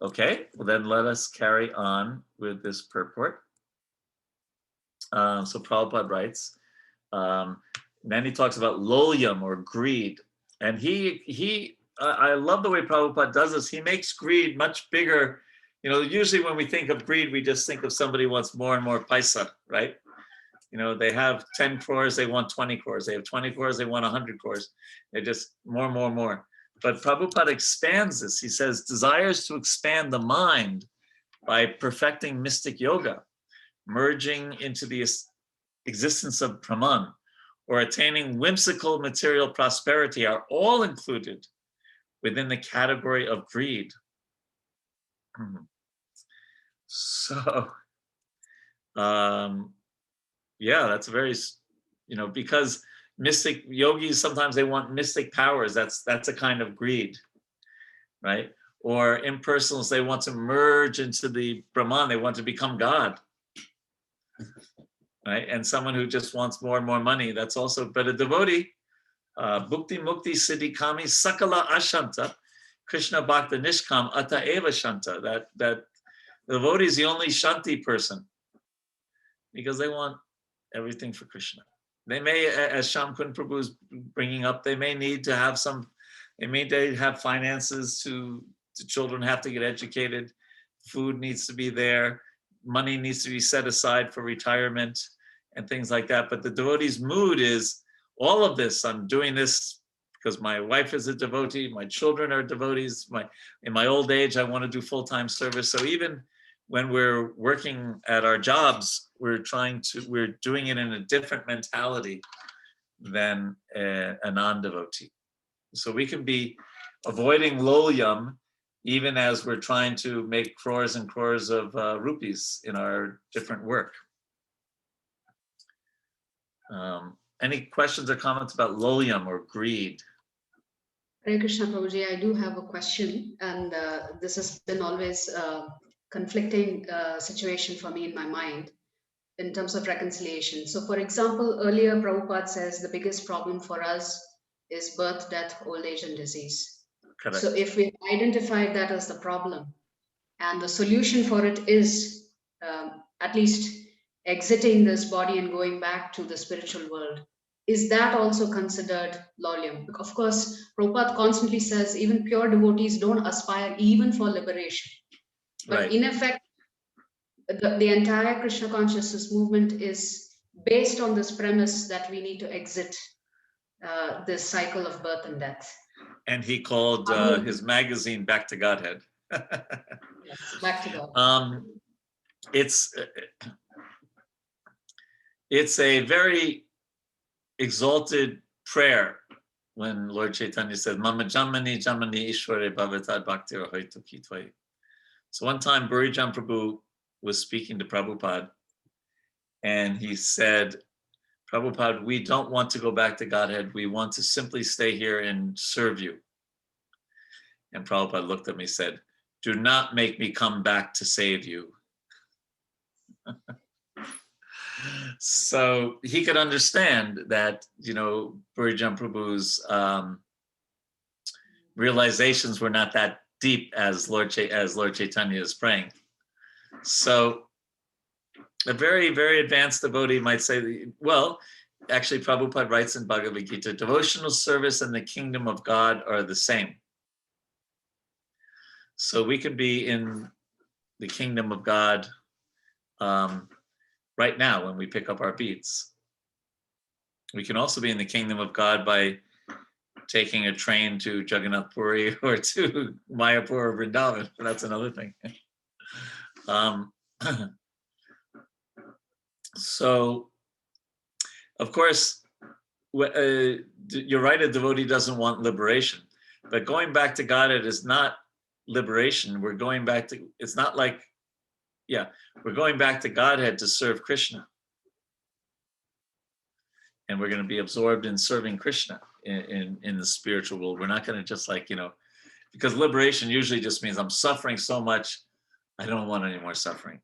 Okay, well then let us carry on with this purport. So Prabhupada writes, then he talks about lolyam or greed. And I love the way Prabhupada does this. He makes greed much bigger. Usually when we think of greed, we just think of somebody who wants more and more paisa, right? They have 10 crores, they want 20 crores. They have 20 crores, they want 100 crores. They're just more. But Prabhupada expands this. He says, desires to expand the mind by perfecting mystic yoga, merging into the existence of Brahman, or attaining whimsical material prosperity are all included within the category of greed. So, yeah, that's very, because mystic yogis, sometimes they want mystic powers. That's a kind of greed, right? Or impersonals, they want to merge into the Brahman. They want to become God, right? And someone who just wants more and more money, that's also, but a devotee, bhukti mukti siddhi kami sakala ashanta, Krishna bhakta nishkam ata eva shanta, that the devotee is the only shanti person, because they want everything for Krishna. They may, as Shamkun Prabhu is bringing up, they may need to have they may have finances to children have to get educated, food needs to be there, money needs to be set aside for retirement and things like that. But the devotee's mood is all of this. I'm doing this because my wife is a devotee, my children are devotees, in my old age, I want to do full-time service. So even when we're working at our jobs, we're doing it in a different mentality than a non-devotee. So we can be avoiding lolyam even as we're trying to make crores and crores of rupees in our different work. Any questions or comments about lolyam or greed? Hare Krishna Prabhuji, I do have a question, and this has been always conflicting situation for me in my mind in terms of reconciliation. So for example, earlier Prabhupada says the biggest problem for us is birth, death, old age and disease. Correct. So if we identified that as the problem and the solution for it is at least exiting this body and going back to the spiritual world, is that also considered lolyam? Of course, Prabhupada constantly says even pure devotees don't aspire even for liberation. But Right. in effect, the entire Krishna consciousness movement is based on this premise that we need to exit this cycle of birth and death. And he called his magazine Back to Godhead. Yes, back to God. It's a very exalted prayer when Lord Chaitanya said, Mama Jamani Jamani Ishware Bhavatad Bhakti Rahoitu Kitvai. So one time Burijan Prabhu was speaking to Prabhupada and he said, Prabhupada, we don't want to go back to Godhead. We want to simply stay here and serve you. And Prabhupada looked at me and said, do not make me come back to save you. So he could understand that, Burijan Prabhu's realizations were not that deep as Lord Chaitanya is praying. So a very, very advanced devotee might say, well, actually Prabhupada writes in Bhagavad Gita, devotional service and the kingdom of God are the same. So we could be in the kingdom of God right now when we pick up our beads. We can also be in the kingdom of God by taking a train to Jagannath Puri or to Mayapur or Vrindavan. That's another thing. So, of course, you're right, a devotee doesn't want liberation. But going back to Godhead is not liberation. We're going back to, it's not like, we're going back to Godhead to serve Krishna. And we're going to be absorbed in serving Krishna in the spiritual world. We're not going to just because liberation usually just means I'm suffering so much, I don't want any more suffering,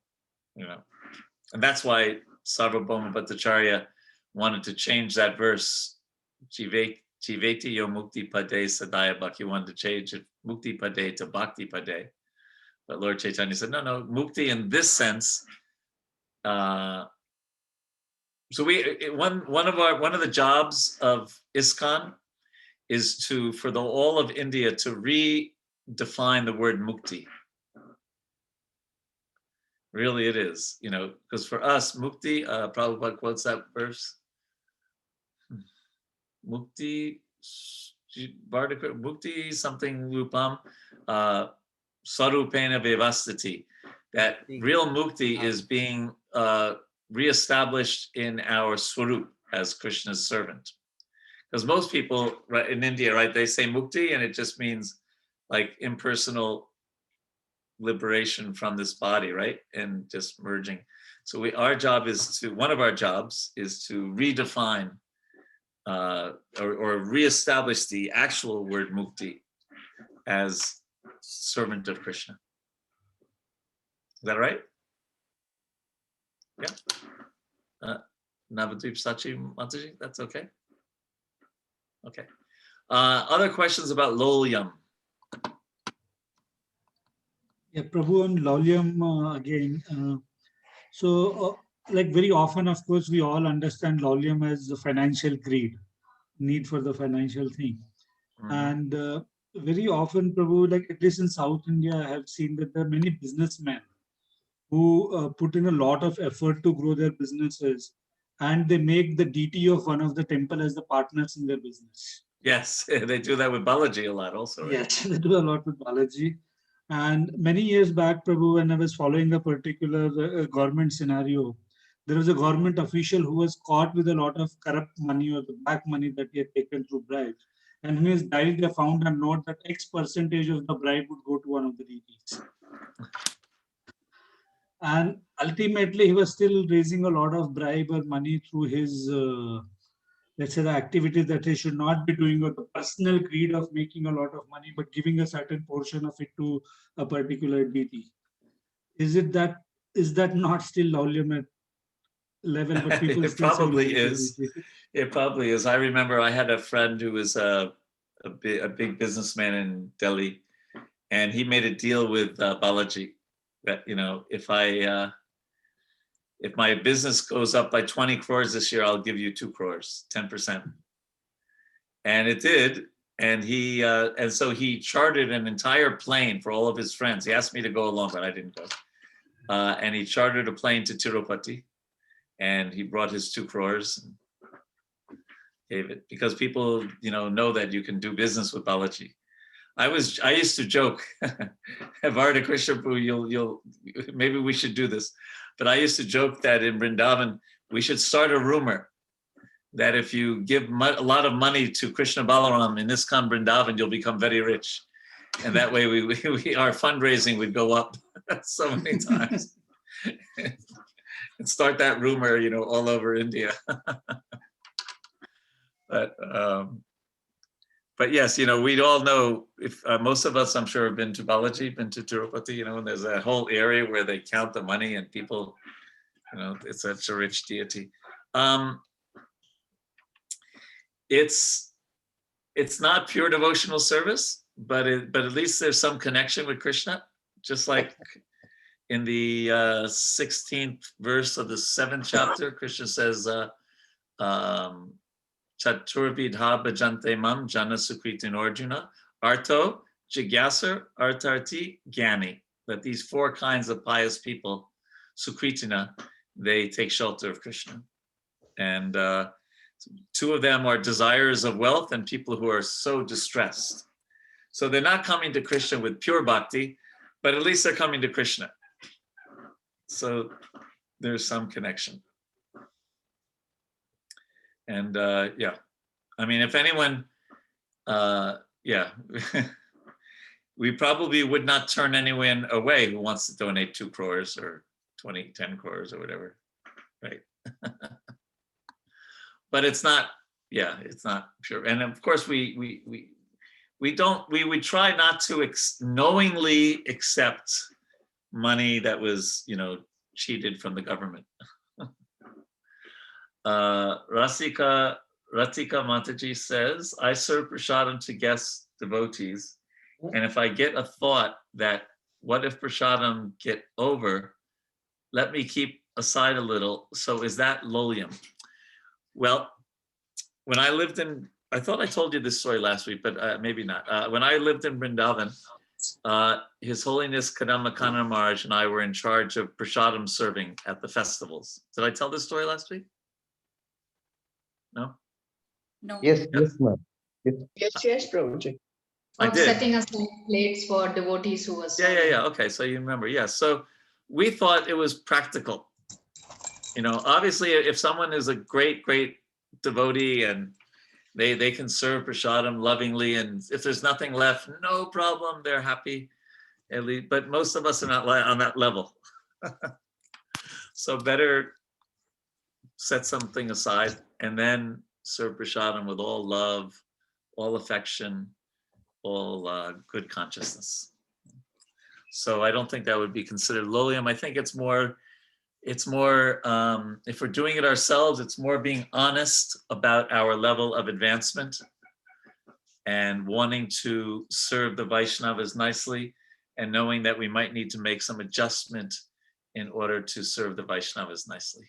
And that's why Sarvabhauma Bhattacharya wanted to change that verse, Jiveti yo mukti pade sadaya bhakti. He wanted to change it, mukti pade to bhakti pade. But Lord Chaitanya said, no, mukti in this sense. So one of the jobs of ISKCON is for all of India to redefine the word mukti. Really, it is, because for us, mukti, Prabhupada quotes that verse. Mukti, mukti something rupam, sarupena vivastati. That real mukti is being reestablished in our swarup as Krishna's servant. Because most people in India, right, they say mukti and it just means like impersonal liberation from this body, right? And just merging. So one of our jobs is to redefine or reestablish the actual word mukti as servant of Krishna. Is that right? Yeah. Navadvip Sachi Mataji, that's okay. Okay. Other questions about lolyam? Yeah, Prabhu, on lolyam again. So like very often, of course, we all understand lawlium as the financial greed, need for the financial thing. Mhm. And very often, Prabhu, like at least in South India, I have seen that there are many businessmen who put in a lot of effort to grow their businesses, and they make the DT of one of the temple as the partners in their business. Yes, they do that with Balaji a lot also, right? Yes, they do a lot with Balaji. And many years back, Prabhu, when I was following a particular government scenario, there was a government official who was caught with a lot of corrupt money or the black money that he had taken through bribes. And in his diary, they found a note that X percentage of the bribe would go to one of the DTs. And ultimately, he was still raising a lot of bribe or money through his, let's say, the activities that he should not be doing, or the personal greed of making a lot of money, but giving a certain portion of it to a particular DT. Is that not still lawlium level, but people It still say probably we'll is. do it? It probably is. I remember I had a friend who was a big businessman in Delhi, and he made a deal with Balaji that, you know, if my business goes up by 20 crores this year, I'll give you 2 crores, 10%. And it did. And so he chartered an entire plane for all of his friends. He asked me to go along, but I didn't go. And he chartered a plane to Tirupati, and he brought his 2 crores and gave it, because people, you know that you can do business with Balaji. I used to joke, Varda Krishna, you'll maybe we should do this, but I used to joke that in Vrindavan we should start a rumor that if you give a lot of money to Krishna Balaram in ISKCON Vrindavan, you'll become very rich, and that way our fundraising would go up so many times. And start that rumor, you know, all over India. But yes, you know, we'd all know, if most of us, I'm sure, have been to Balaji, been to Tirupati, you know, and there's that whole area where they count the money and people, you know, it's such a rich deity. It's not pure devotional service, but at least there's some connection with Krishna, just like in the 16th verse of the 7th chapter, Krishna says, Chaturvidha bhajante mam jana sukritin Arjuna, Arto, Jigyasar, Artarti, Gyani. That these 4 kinds of pious people, Sukritina, they take shelter of Krishna. And 2 of them are desirers of wealth and people who are so distressed. So they're not coming to Krishna with pure bhakti, but at least they're coming to Krishna. So there's some connection. And yeah, I mean, if anyone, yeah, we probably would not turn anyone away who wants to donate 2 crores or 10 crores or whatever, right? But it's not, yeah, it's not pure. And of course, we would try not to knowingly accept money that was, you know, cheated from the government. Ratika Mataji says, I serve prasadam to guest devotees, and if I get a thought that, what if prasadam get over, let me keep aside a little. So is that lolium? Well, when I lived in, I thought I told you this story last week, but maybe not. When I lived in Vrindavan, His Holiness Kadamba Kanana Maharaj and I were in charge of prasadam serving at the festivals. Did I tell this story last week? No? No. Yes, ma'am. Yes, Prabhuji. I Of did. setting aside plates for devotees who were serving. Yeah. Okay, so you remember. Yeah, so we thought it was practical. You know, obviously, if someone is a great devotee and they can serve prasadam lovingly, and if there's nothing left, no problem, they're happy. At least, but most of us are not on that level. So better set something aside and then serve prasadam with all love, all affection, all good consciousness. So I don't think that would be considered lolium. I think it's more, if we're doing it ourselves, it's more being honest about our level of advancement and wanting to serve the Vaishnavas nicely, and knowing that we might need to make some adjustment in order to serve the Vaishnavas nicely.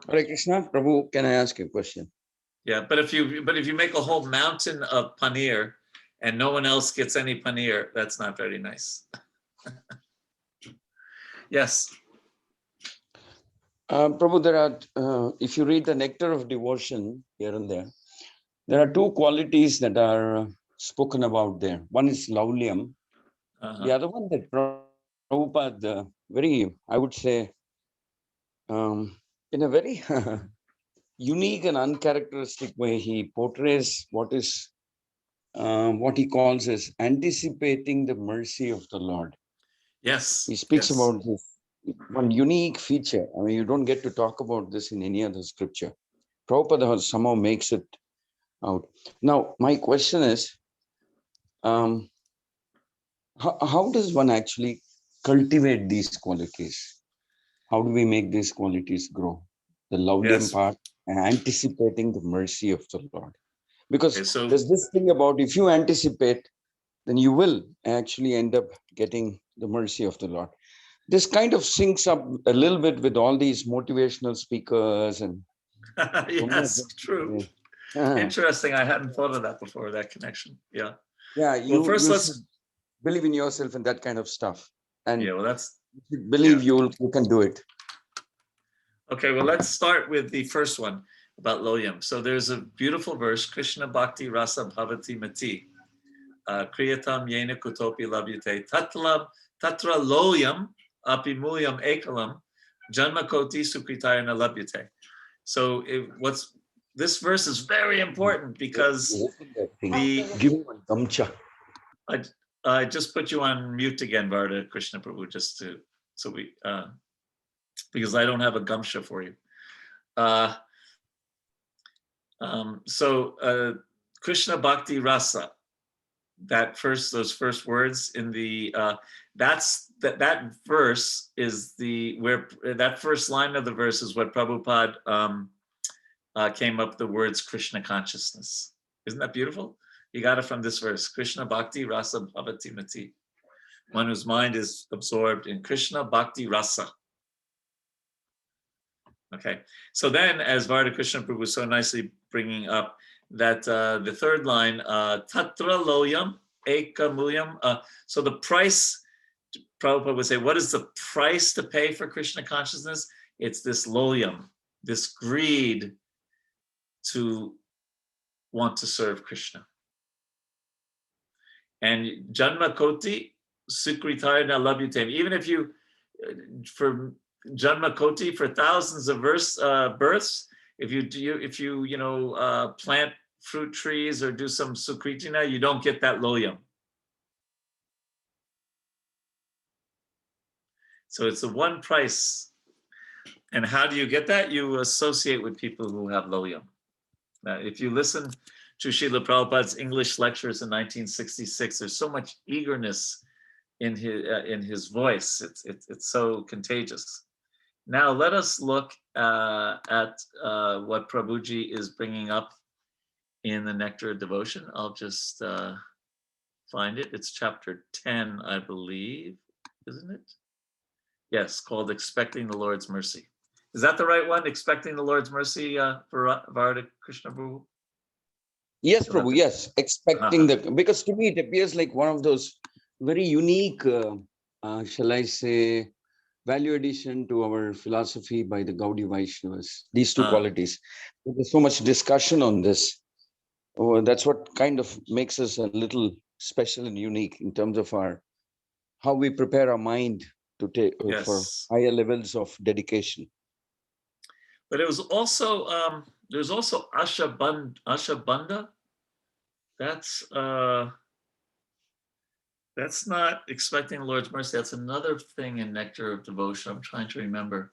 Hare Krishna, Prabhu, can I ask you a question? Yeah, but if you make a whole mountain of paneer and no one else gets any paneer, that's not very nice. Yes. Prabhu, there are, if you read the Nectar of Devotion here and there are two qualities that are spoken about there. One is laulyam. The other one that Prabhupada, very, I would say, in a very unique and uncharacteristic way, he portrays what he calls as anticipating the mercy of the Lord. Yes. He speaks yes. about this one unique feature. I mean, you don't get to talk about this in any other scripture. Prabhupada somehow makes it out. Now, my question is, how does one actually cultivate these qualities? How do we make these qualities grow? The laudyam part and anticipating the mercy of the Lord. Because there's this thing about if you anticipate, then you will actually end up getting the mercy of the Lord. This kind of syncs up a little bit with all these motivational speakers and yes, true. Interesting. I hadn't thought of that before, that connection. Yeah. Yeah. Well, first let's believe in yourself and that kind of stuff. And yeah, well, that's believe you can do it. Okay, well, let's start with the first one about loyam. So there's a beautiful verse, Krishna Bhakti Rasa Bhavati Mati. Kriyatam Yena Kutopi Labhyate Tatra Loyam Api Mulyam Ekalam Janma Koti Sukritayana Labhyate. So this verse is very important because I just put you on mute again, Varda Krishna Prabhu, just to because I don't have a gumsha for you. Krishna Bhakti Rasa, those first words in the that verse is where that first line of the verse is what Prabhupada came up the words Krishna consciousness. Isn't that beautiful? You got it from this verse, Krishna Bhakti Rasa Bhavati Mati. One whose mind is absorbed in Krishna Bhakti Rasa. Okay, so then as Varda Krishna Prabhu was so nicely bringing up that the third line, Tatra Loyam Eka Mulyam. So the price, Prabhupada would say, what is the price to pay for Krishna consciousness? It's this loyam, this greed to want to serve Krishna. And Janma Koti Sukritayana Labhyate. Even if you, for Janma Koti, for thousands of births, if you plant fruit trees or do some sukritina, you don't get that loyam. So it's the one price. And how do you get that? You associate with people who have loyam. Now, if you listen to Srila Prabhupada's English lectures in 1966, there's so much eagerness in his voice. It's so contagious. Now let us look at what Prabhuji is bringing up in the Nectar of Devotion. I'll just find it. It's chapter 10, I believe, isn't it? Yes, called Expecting the Lord's Mercy. Is that the right one? Expecting the Lord's Mercy, Varda Krishna Prabhu? Yes, Prabhu, yes. Expecting because to me it appears like one of those very unique, shall I say, value addition to our philosophy by the Gaudiya Vaishnavas, these two qualities. There's so much discussion on this. Oh, that's what kind of makes us a little special and unique in terms of how we prepare our mind to take for higher levels of dedication. But it was also there's also Ashabanda. That's not expecting the Lord's mercy. That's another thing in Nectar of Devotion. I'm trying to remember.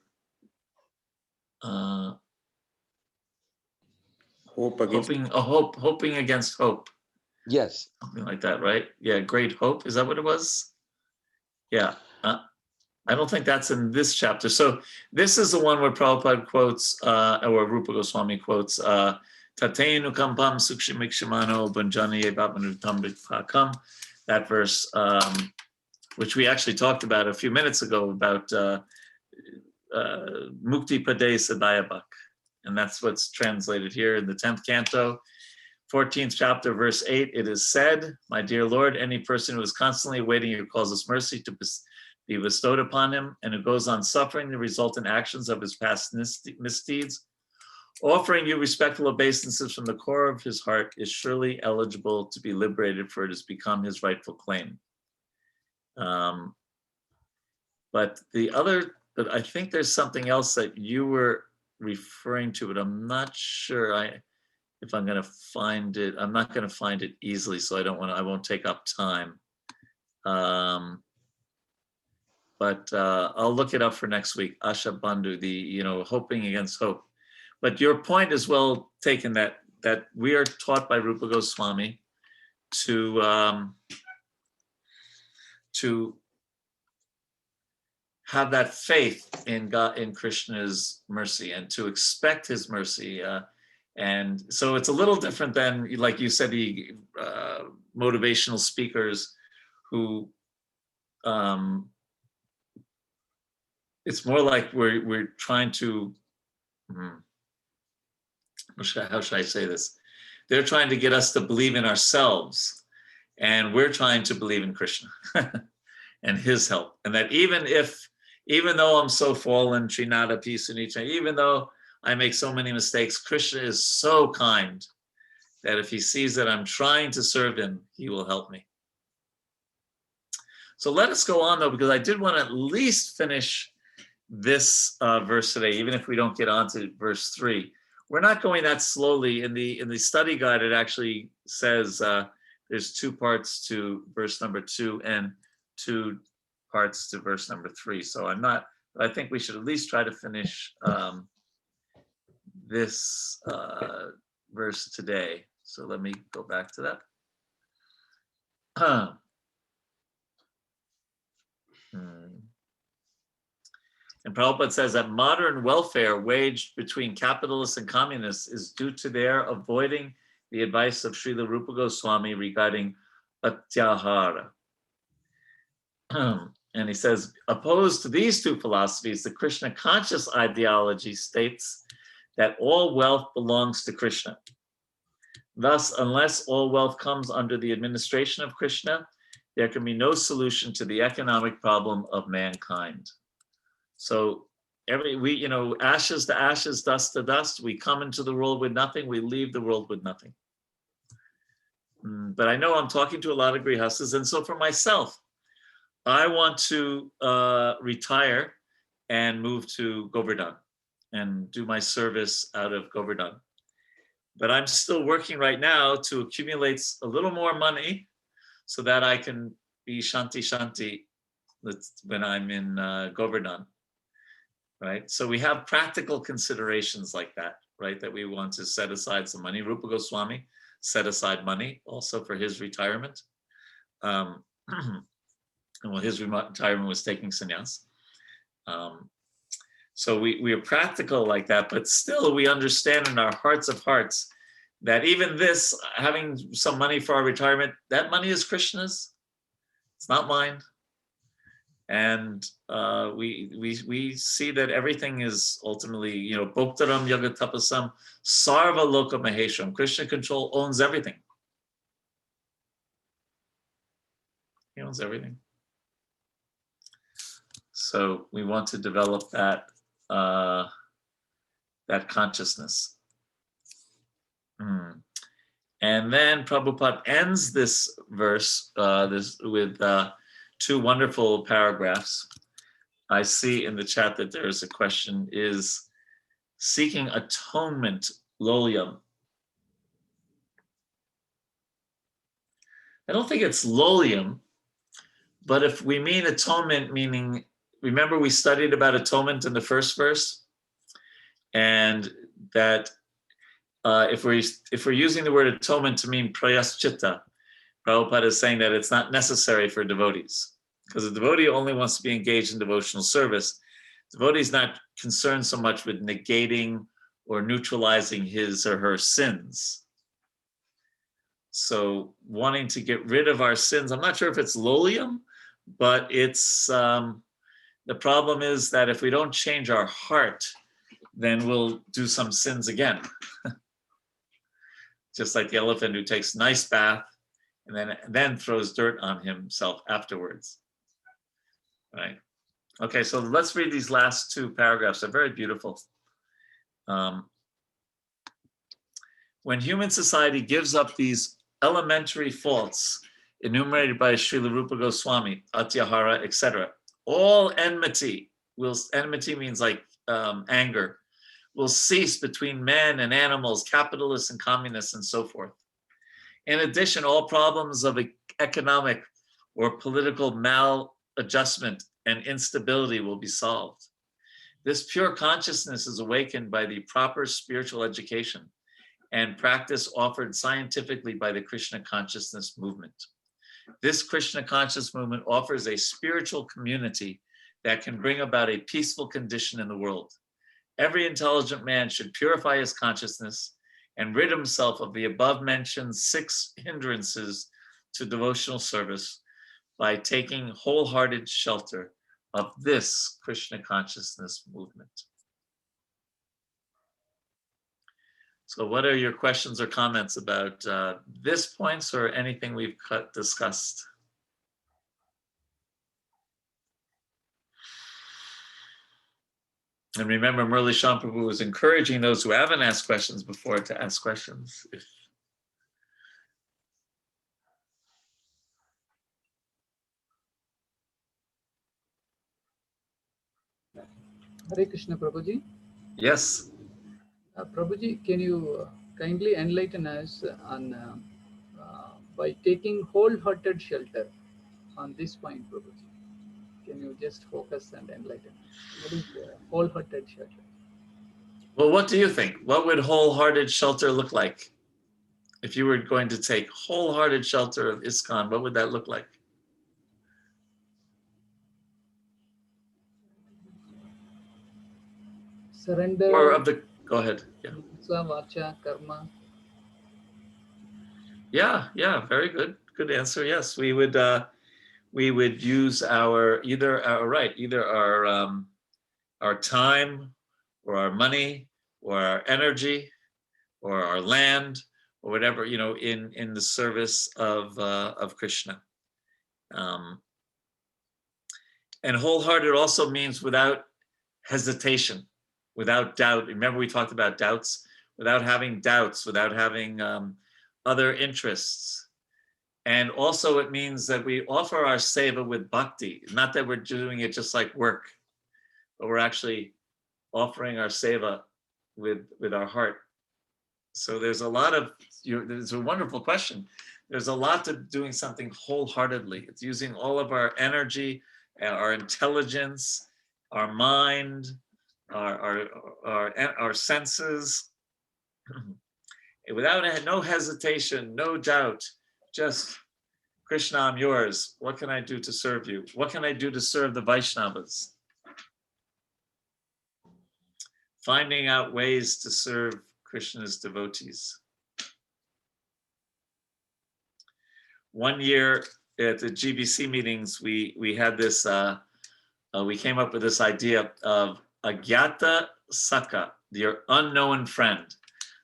Hoping against hope. Yes. Something like that, right? Yeah, great hope. Is that what it was? Yeah. I don't think that's in this chapter. So this is the one where Prabhupada quotes, or Rupa Goswami quotes, Tatenu kampam sukshimikshimano banjani evatmanutam vikakam. That verse, which we actually talked about a few minutes ago about Mukti Pade Sadayabak. And that's what's translated here in the 10th canto, 14th chapter, verse 8. It is said, my dear Lord, any person who is constantly awaiting your causeless mercy to be bestowed upon him, and who goes on suffering the resultant actions of his past misdeeds, offering you respectful obeisances from the core of his heart, is surely eligible to be liberated, for it has become his rightful claim. But I think there's something else that you were referring to, but I'm not sure if I'm going to find it. I'm not going to find it easily, so I won't take up time. But I'll look it up for next week. Asha Bandhu, hoping against hope. But your point is well taken, that we are taught by Rupa Goswami to have that faith in God, in Krishna's mercy, and to expect his mercy. And so it's a little different than, like you said, the motivational speakers who, it's more like we're trying to, how should I say this? They're trying to get us to believe in ourselves, and we're trying to believe in Krishna and his help. And that even though I'm so fallen, Trinada Pisunicha, even though I make so many mistakes, Krishna is so kind that if he sees that I'm trying to serve him, he will help me. So let us go on, though, because I did want to at least finish this verse today, even if we don't get on to verse 3. We're not going that slowly. In the study guide, it actually says there's 2 parts to verse number 2 and 2 parts to verse number 3. So I think we should at least try to finish this verse today. So let me go back to that. And Prabhupada says that modern welfare waged between capitalists and communists is due to their avoiding the advice of Srila Rupa Goswami regarding atyahara. And he says, opposed to these 2 philosophies, the Krishna conscious ideology states that all wealth belongs to Krishna. Thus, unless all wealth comes under the administration of Krishna, there can be no solution to the economic problem of mankind. So ashes to ashes, dust to dust. We come into the world with nothing. We leave the world with nothing. But I know I'm talking to a lot of grihastas, and so for myself, I want to retire and move to Govardhan and do my service out of Govardhan. But I'm still working right now to accumulate a little more money so that I can be Shanti when I'm in Govardhan. Right, so we have practical considerations like that, right? That we want to set aside some money. Rupa Goswami set aside money also for his retirement. And his retirement was taking sannyas. So we are practical like that, but still we understand in our hearts of hearts that even this, having some money for our retirement, that money is Krishna's. It's not mine. And we see that everything is ultimately, Bhoktaram Yagatapasam Sarva Loka Mahesham. Krishna control owns everything. He owns everything. So we want to develop that consciousness. And then Prabhupada ends this verse with 2 wonderful paragraphs. I see in the chat that there is a question, is seeking atonement lolyam? I don't think it's lolyam, but if we mean atonement, meaning, remember we studied about atonement in the first verse? And that if we're using the word atonement to mean prayaschita, Prabhupada is saying that it's not necessary for devotees, because a devotee only wants to be engaged in devotional service. The devotee is not concerned so much with negating or neutralizing his or her sins. So wanting to get rid of our sins, I'm not sure if it's lolyam, but it's the problem is that if we don't change our heart, then we'll do some sins again. Just like the elephant who takes a nice bath and then throws dirt on himself afterwards. Right. Okay, so let's read these last two paragraphs. They're very beautiful. When human society gives up these elementary faults enumerated by Srila Rupa Goswami, Atyahara, etc., all enmity means like anger, will cease between men and animals, capitalists and communists, and so forth. In addition, all problems of economic or political maladjustment and instability will be solved. This pure consciousness is awakened by the proper spiritual education and practice offered scientifically by the Krishna consciousness movement. This Krishna conscious movement offers a spiritual community that can bring about a peaceful condition in the world. Every intelligent man should purify his consciousness and rid himself of the above-mentioned 6 hindrances to devotional service by taking wholehearted shelter of this Krishna consciousness movement. So what are your questions or comments about this points or anything we've discussed? And remember, Murli Sham Prabhu is encouraging those who haven't asked questions before to ask questions. Hare Krishna, Prabhuji. Yes. Prabhuji, can you kindly enlighten us on by taking wholehearted shelter on this point, Prabhuji? Can you just focus and enlighten us? What is wholehearted shelter? Well, what do you think? What would wholehearted shelter look like? If you were going to take wholehearted shelter of ISKCON, what would that look like? Surrender. Or of the, go ahead. Yeah. Vacha, karma. Yeah, very good. Good answer. Yes, we would use either our time or our money or our energy or our land or whatever, in the service of Krishna. And wholehearted also means without hesitation, without doubt. Remember we talked about doubts? Without having doubts, without having other interests. And also it means that we offer our seva with bhakti, not that we're doing it just like work, but we're actually offering our seva with our heart. So there's a lot of, there's a wonderful question. There's a lot to doing something wholeheartedly. It's using all of our energy, our intelligence, our mind, our senses, without no hesitation, no doubt, just Krishna, I'm yours. What can I do to serve you? What can I do to serve the Vaishnavas? Finding out ways to serve Krishna's devotees. One year at the GBC meetings, we had this, we came up with this idea of Agyata Saka, your unknown friend.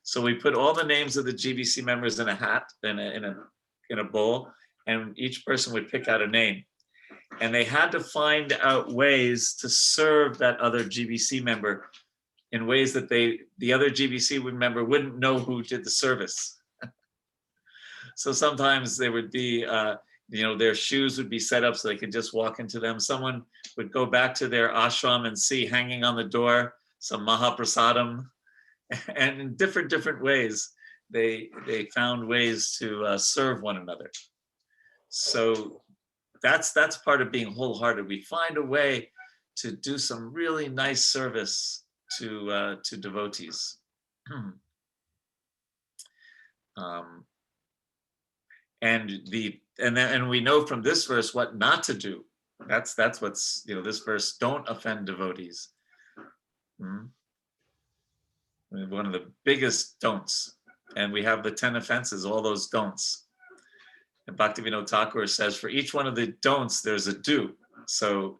So we put all the names of the GBC members in a hat, in a bowl, and each person would pick out a name. And they had to find out ways to serve that other GBC member in ways that the other GBC member wouldn't know who did the service. So sometimes there would be, their shoes would be set up so they could just walk into them. Someone would go back to their ashram and see hanging on the door some Mahaprasadam. And in different ways, they found ways to serve one another. So that's part of being wholehearted. We find a way to do some really nice service to devotees. And we know from this verse what not to do. That's what's, this verse, don't offend devotees. One of the biggest don'ts. And we have the 10 offenses, all those don'ts. And Bhaktivinoda Thakur says, for each one of the don'ts, there's a do. So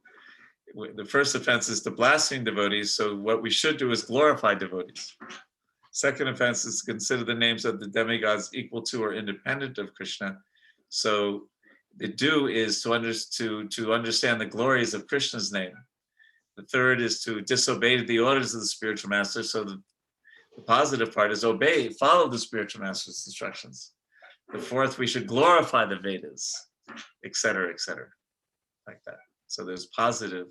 the first offense is to blaspheme devotees. So what we should do is glorify devotees. Second offense is to consider the names of the demigods equal to or independent of Krishna. So the do is to understand the glories of Krishna's name. The third is to disobey the orders of the spiritual master. So the positive part is obey, follow the spiritual master's instructions. The fourth, we should glorify the Vedas, etc., like that. So there's positive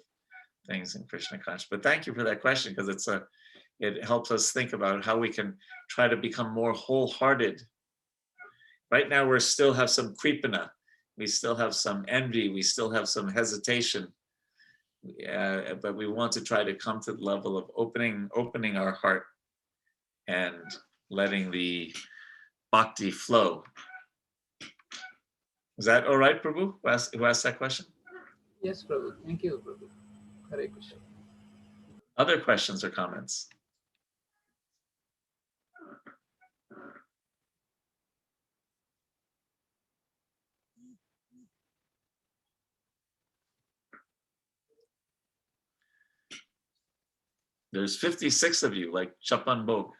things in Krishna consciousness. But thank you for that question, because it helps us think about how we can try to become more wholehearted. Right now, we still have some kripana, we still have some envy, we still have some hesitation, but we want to try to come to the level of opening our heart and letting the bhakti flow. Is that all right, Prabhu? Who asked that question? Yes, Prabhu. Thank you, Prabhu. Hare Krishna. Other questions or comments? There's 56 of you, like Chapan Bog.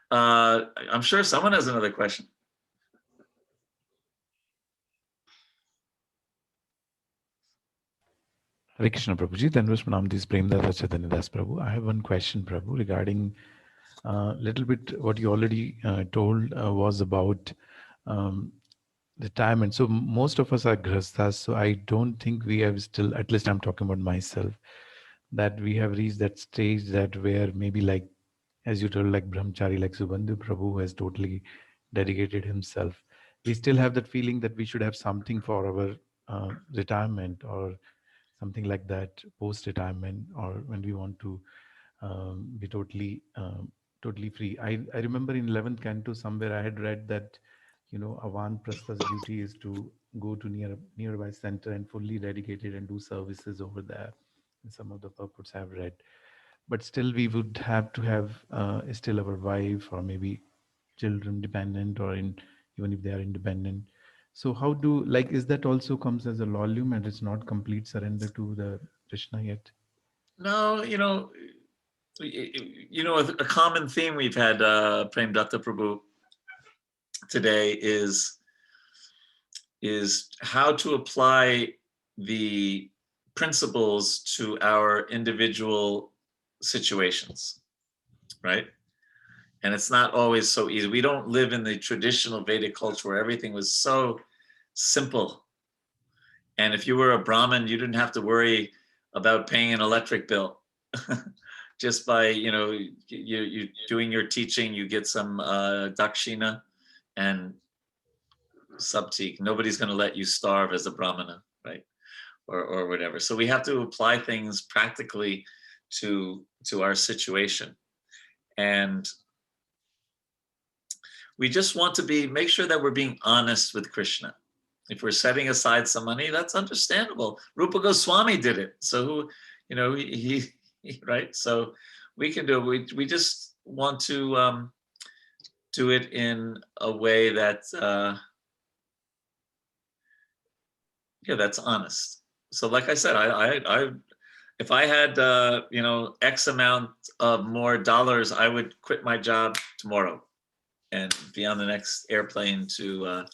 I'm sure someone has another question. Hare Krishna Prabhuji, Dhanwas Pranam, this Premdata Chaitanya Das Prabhu. I have one question, Prabhu, regarding a little bit what you already told was about retirement. So most of us are grihasthas, so I don't think we have still, at least I'm talking about myself, that we have reached that stage that where maybe like, as you told, like Brahmachari, like Subandhu Prabhu, who has totally dedicated himself. We still have that feeling that we should have something for our retirement or something like that post-retirement, or when we want to be totally free. I remember in 11th canto somewhere I had read that, a Vanprastha's duty is to go to nearby center and fully dedicate it and do services over there. And some of the purports I've read. But still we would have to have still our wife or maybe children dependent, or even if they are independent. So how is that also comes as a volume and it's not complete surrender to the Krishna yet? No, a common theme we've had, Prem Datta Prabhu, today is how to apply the principles to our individual situations, right? And it's not always so easy. We don't live in the traditional Vedic culture where everything was so simple. And if you were a Brahmin, you didn't have to worry about paying an electric bill. Just by, you doing your teaching, you get some dakshina and subtik. Nobody's going to let you starve as a Brahmana, right? Or whatever. So we have to apply things practically to our situation. And we just want to make sure that we're being honest with Krishna. If we're setting aside some money, that's understandable. Rupa Goswami did it. So he right? So we can do it. We just want to do it in a way that that's honest. So like I said, I if I had X amount of more dollars, I would quit my job tomorrow and be on the next airplane to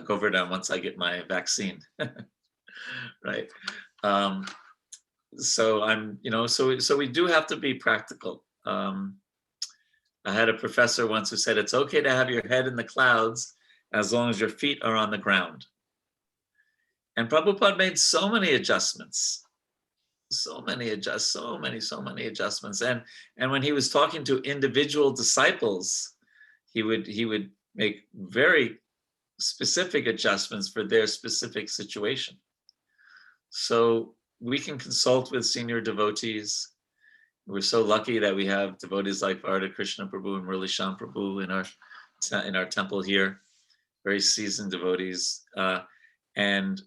Govardhan once I get my vaccine, right? So I'm, so we do have to be practical. I had a professor once who said, it's okay to have your head in the clouds as long as your feet are on the ground. And Prabhupada made so many adjustments, so many adjustments. And when he was talking to individual disciples, he would make very specific adjustments for their specific situation. So we can consult with senior devotees. We're so lucky that we have devotees like Varda Krishna Prabhu and Murli Sham Prabhu in our temple here, very seasoned devotees, and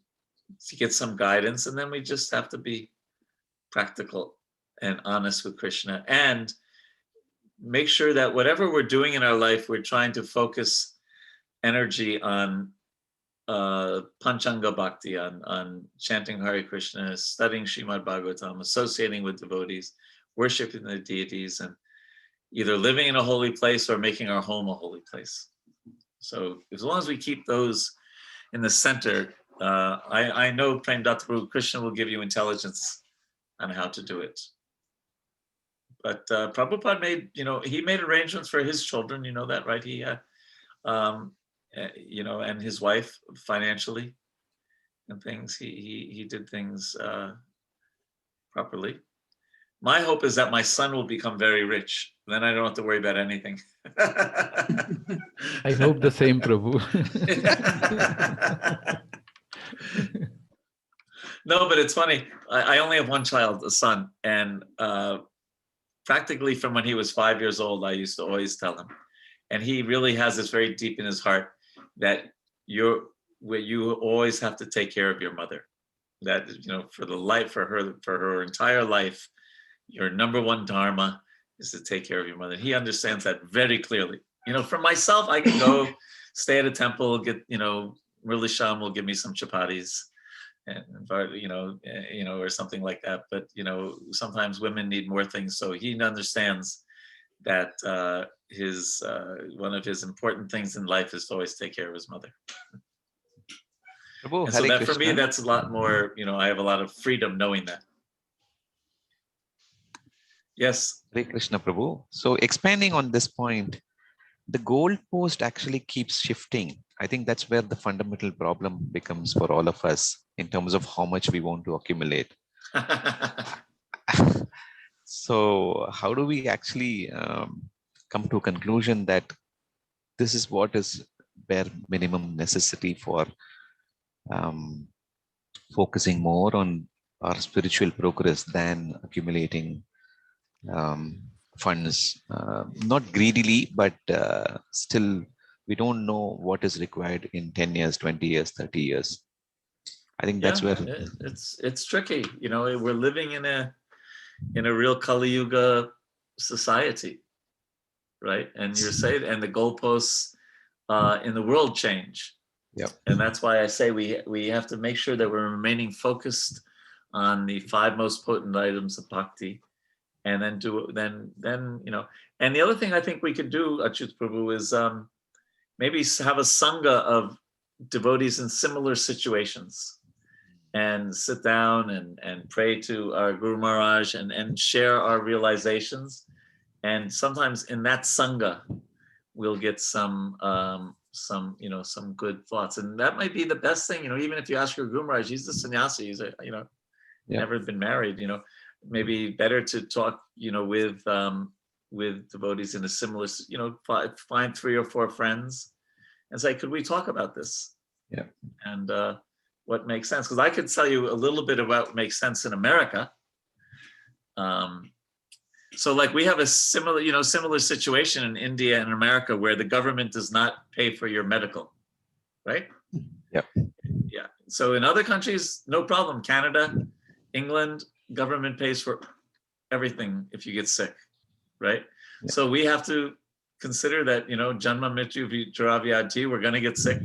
to get some guidance. And then we just have to be practical and honest with Krishna. And make sure that whatever we're doing in our life, we're trying to focus energy on Panchanga Bhakti, on chanting Hare Krishna, studying Srimad Bhagavatam, associating with devotees, worshiping the deities, and either living in a holy place or making our home a holy place. So as long as we keep those in the center, I know Prem Datta Krishna will give you intelligence on how to do it. But Prabhupada made, he made arrangements for his children, you know that, right? He had, and his wife financially and things. He did things properly. My hope is that my son will become very rich. Then I don't have to worry about anything. I hope the same, Prabhu. No, but it's funny. I only have one child, a son, and practically from when he was 5 years old, I used to always tell him, and he really has this very deep in his heart that you always have to take care of your mother. That for her entire life, your number one dharma is to take care of your mother. He understands that very clearly. For myself, I can go stay at a temple, get Murli Sham will give me some chapatis, and or something like that. But sometimes women need more things, so he understands that one of his important things in life is to always take care of his mother. Prabhu, And so Hare that for me, Krishna. that's a lot more. I have a lot of freedom knowing that. Yes. Hare Krishna, Prabhu. So expanding on this point, the goalpost actually keeps shifting. I think that's where the fundamental problem becomes for all of us in terms of how much we want to accumulate. So how do we actually come to a conclusion that this is what is bare minimum necessity for focusing more on our spiritual progress than accumulating funds, not greedily, but still we don't know what is required in 10 years, 20 years, 30 years. I think that's where it's tricky. We're living in a real Kali Yuga society, right? And you're saying, and the goalposts in the world change. Yeah. And that's why I say we have to make sure that we're remaining focused on the 5 most potent items of bhakti. And then and the other thing I think we could do, Achyut Prabhu, is maybe have a sangha of devotees in similar situations and sit down and pray to our Guru Maharaj and share our realizations. And sometimes in that sangha, we'll get some good thoughts. And that might be the best thing, even if you ask your Guru Maharaj, he's the sannyasi, he's never been married, maybe better to talk, with devotees in a similar, find 3 or 4 friends and say, could we talk about this? Yeah. And what makes sense? Because I could tell you a little bit about what makes sense in America. So like we have a similar situation in India and America where the government does not pay for your medical, right? Yeah. Yeah. So in other countries, no problem. Canada, England, government pays for everything if you get sick, right? Yeah. So we have to consider that, Janma Mrityu Jaravyadi, we're going to get sick.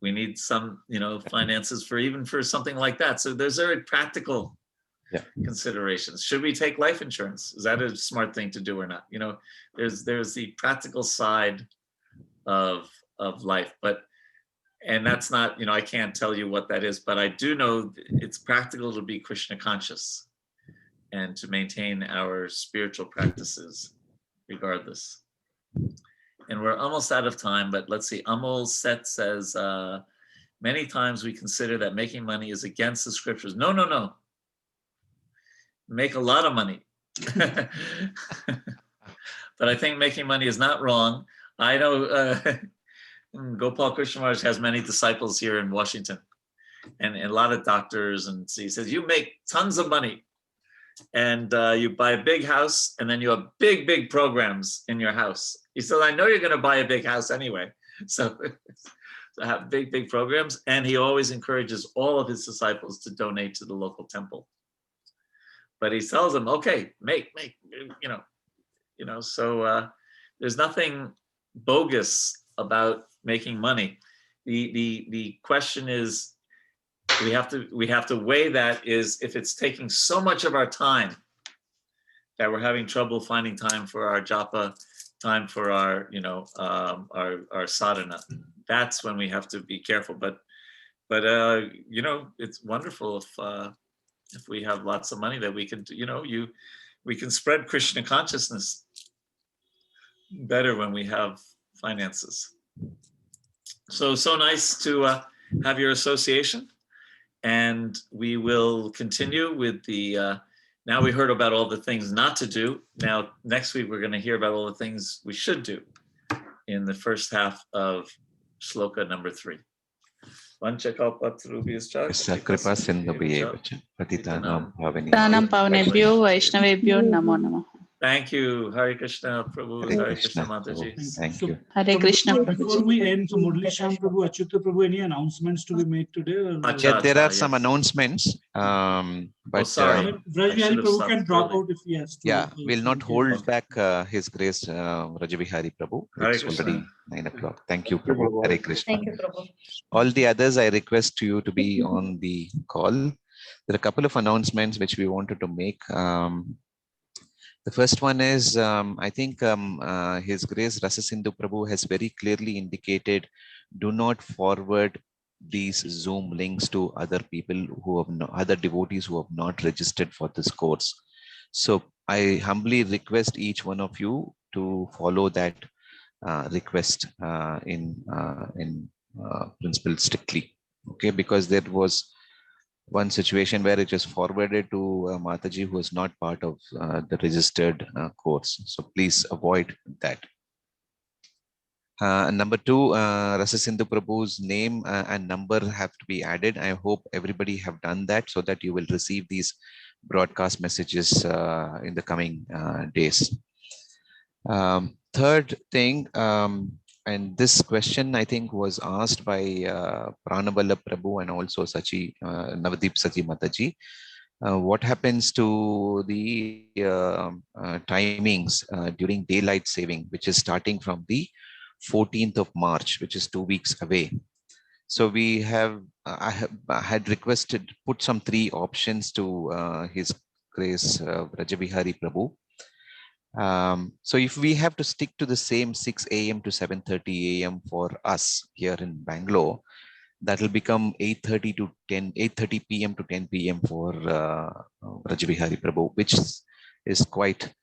We need some, finances for something like that. So there's very practical considerations. Should we take life insurance? Is that a smart thing to do or not? There's the practical side of life, and that's not, I can't tell you what that is, but I do know it's practical to be Krishna conscious and to maintain our spiritual practices regardless. And we're almost out of time, but let's see. Amol Set says, many times we consider that making money is against the scriptures. No. Make a lot of money. But I think making money is not wrong. I know Gopal Krishna Maharaj has many disciples here in Washington and a lot of doctors. And so he says, you make tons of money and you buy a big house and then you have big programs in your house. He said, I know you're going to buy a big house anyway. So have big programs. And he always encourages all of his disciples to donate to the local temple. But he tells them, okay, make, you know, so there's nothing bogus about making money. The question is, we have to weigh that, is if it's taking so much of our time that we're having trouble finding time for our japa, time for our, you know, our sadhana. That's when we have to be careful. But you know, it's wonderful if we have lots of money that we can, you know, we can spread Krishna consciousness better when we have finances. So nice to have your association, and we will continue with the. Now we heard about all the things not to do. Now next week we're going to hear about all the things we should do in the first half of shloka number 3. Yasya kripa sindhubhye vacha patitanam Tanam pavanebhyo Pavanebhyo Vaishnavebhyo Namo Namo. Thank you. Hare Krishna, Prabhu. Hare Hare Krishna, Krishna, Mataji. Prabhu. Thank you. Hare Krishna. Before we end, so Murli Sham Prabhu, Achyuta Prabhu, any announcements to be made today? Or, Acha. Yeah, there are yes. some announcements, but sorry. Vraj I Vihari should have Prabhu can stopped drop early. out if he has to. yeah, we'll not hold Okay. back His Grace Vihari Prabhu. Hare It's Krishna. already 9 o'clock. Thank you, Prabhu. Hare Krishna. Thank you, Prabhu. All the others, I request you to be on the call. There are a couple of announcements which we wanted to make. The first one is, I think His Grace Rasasindhu Prabhu has very clearly indicated, do not forward these Zoom links to other people who have other devotees who have not registered for this course. So I humbly request each one of you to follow that request in principle strictly. Okay, because there was one situation where it was forwarded to Mataji, who was not part of the registered course. So please avoid that. Number 2, Rasasindhu Prabhu's name and number have to be added. I hope everybody have done that so that you will receive these broadcast messages in the coming days. Third thing, and this question I think was asked by Pranavalla Prabhu and also Sachi, Navdeep Sachi Mataji. What happens to the timings during daylight saving, which is starting from the 14th of March, which is 2 weeks away. So we have, I had requested, put some 3 options to His Grace Vraj Prabhu. So if we have to stick to the same 6 a.m. to 7:30 a.m. for us here in Bangalore, that will become 8:30 p.m. to 10 p.m. for Vraj Prabhu, which is quite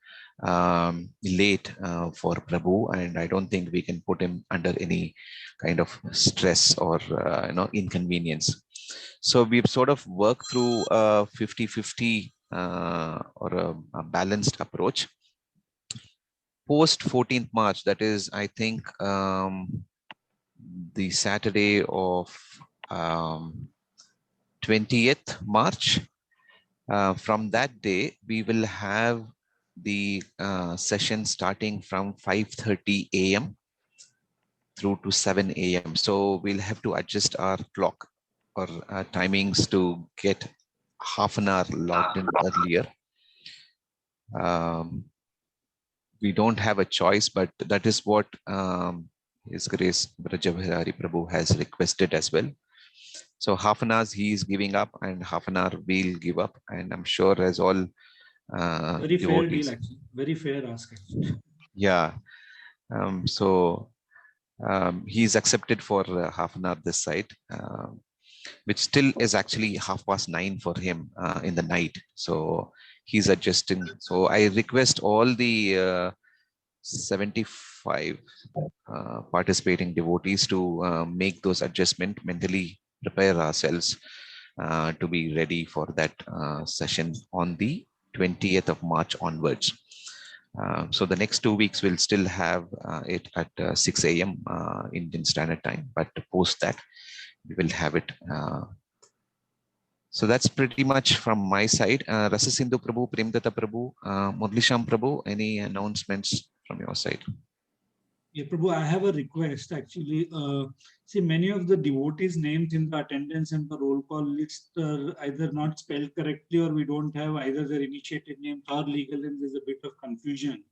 late for Prabhu, and I don't think we can put him under any kind of stress or inconvenience. So we've sort of worked through a 50-50 or a balanced approach. Post 14th March, that is, I think, the Saturday of 20th March. From that day, we will have the session starting from 5:30 a.m. through to 7 a.m. So we'll have to adjust our clock or timings to get half an hour logged in earlier. We don't have a choice, but that is what His Grace Vraj Prabhu has requested as well. So half an hour he is giving up and half an hour we'll give up. And I'm sure as all very fair deal, actually. Very fair ask, actually. Yeah. He's accepted for half an hour this side, which still is actually 9:30 for him in the night. So he's adjusting. So I request all the 75 participating devotees to make those adjustments, mentally prepare ourselves to be ready for that session on the 20th of March onwards. So the next 2 weeks we'll still have it at 6 a.m. Indian Standard Time, but post that we will have it. So that's pretty much from my side. Rasasindhu Prabhu, Premdata Prabhu, Murlisham Prabhu, any announcements from your side? Yeah, Prabhu, I have a request actually. See, many of the devotees' names in the attendance and the roll call list are either not spelled correctly, or we don't have either their initiated names or legal names. There's a bit of confusion.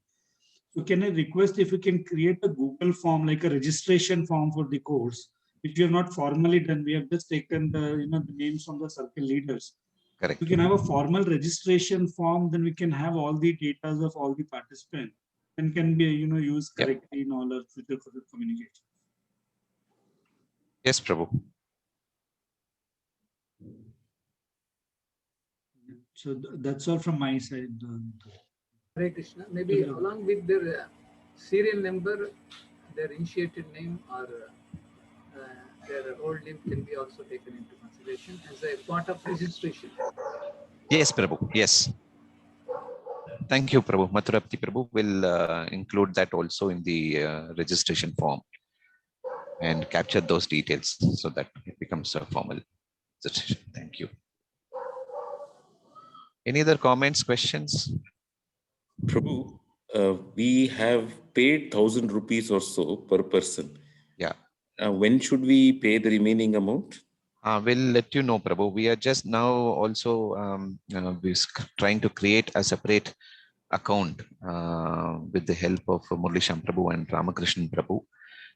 So can I request if you can create a Google form, like a registration form for the course, which we have not formally done. We have just taken the the names from the circle leaders. Correct. We can have a formal registration form, then we can have all the data of all the participants and can be used correctly in all our future communication. Yes, Prabhu. So that's all from my side. Hare Krishna. Maybe along with their serial number, their initiated name or their old name can be also taken into consideration as a part of registration. Yes, Prabhu. Yes. Thank you, Prabhu. Mathurapati Prabhu will include that also in the registration form and capture those details so that it becomes a formal registration. Thank you. Any other comments, questions? Prabhu, we have paid 1,000 rupees or so per person. Yeah. When should we pay the remaining amount? We'll let you know, Prabhu. We are just now also trying to create a separate account with the help of Murli Prabhu and Ramakrishnan Prabhu.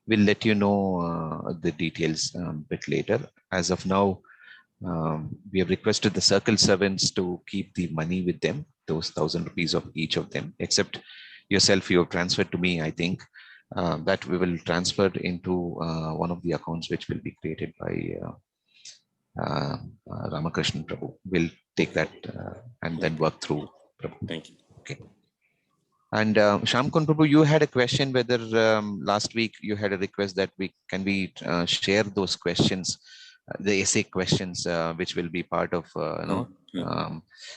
We'll let you know the details a bit later. As of now, we have requested the circle servants to keep the money with them, those 1,000 rupees of each of them, except yourself, you have transferred to me, I think. That we will transfer into one of the accounts which will be created by Ramakrishnan Prabhu. We'll take that and then work through Prabhu. Thank you. Okay. And Shamkun Prabhu, you had a question whether last week you had a request that we share those questions, the essay questions, which will be part of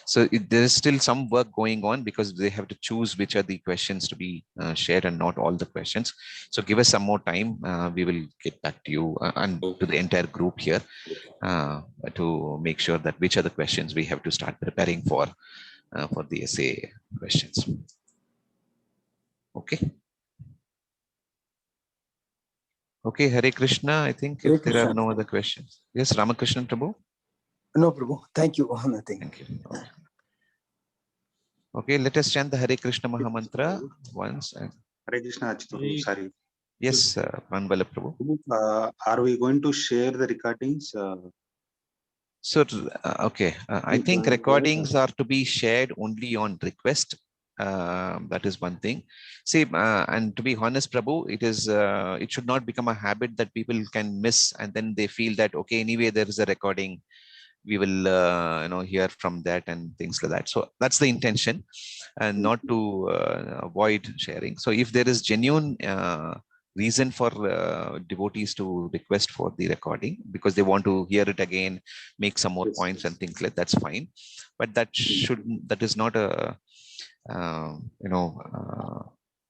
so there is still some work going on because they have to choose which are the questions to be shared and not all the questions. So give us some more time. We will get back to you and to the entire group here to make sure that which are the questions we have to start preparing for the essay questions. Okay. Okay, Hare Krishna. I think if there are no other questions. Yes, Ramakrishnan Prabhu. No, Prabhu. Thank you. Nothing. Thank you. Okay, let us chant the Hare Krishna Mahamantra once. Hare Krishna, sorry. Yes, Manbala Prabhu. Are we going to share the recordings? So, okay, I think recordings are to be shared only on request. That is one thing. See, and to be honest, Prabhu, it should not become a habit that people can miss and then they feel that, okay, anyway, there is a recording. We will hear from that and things like that. So that's the intention, and not to avoid sharing. So if there is genuine reason for devotees to request for the recording because they want to hear it again, make some more points and things like that's fine. But that is not a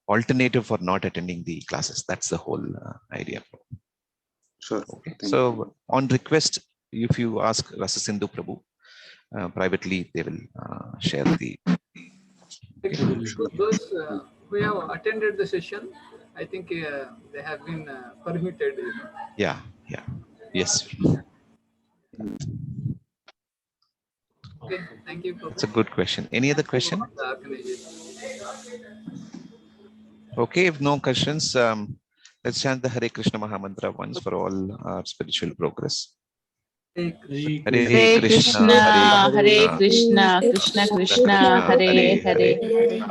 alternative for not attending the classes. That's the whole idea. Sure. Okay. So on request, if you ask Rasasindhu Prabhu privately, they will share the. Those who have attended the session, I think they have been permitted. Yeah. Yes. Okay, thank you. That's a good question. Any other question? Okay, if no questions, let's chant the Hare Krishna Mahamantra once for all our spiritual progress. Hare Krishna, Hare Krishna, Krishna Krishna, Hare Hare,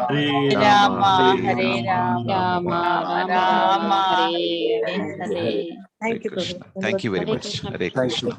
Hare Rama, Hare Rama, Rama Hare Hare. Thank you very much. Hare Krishna.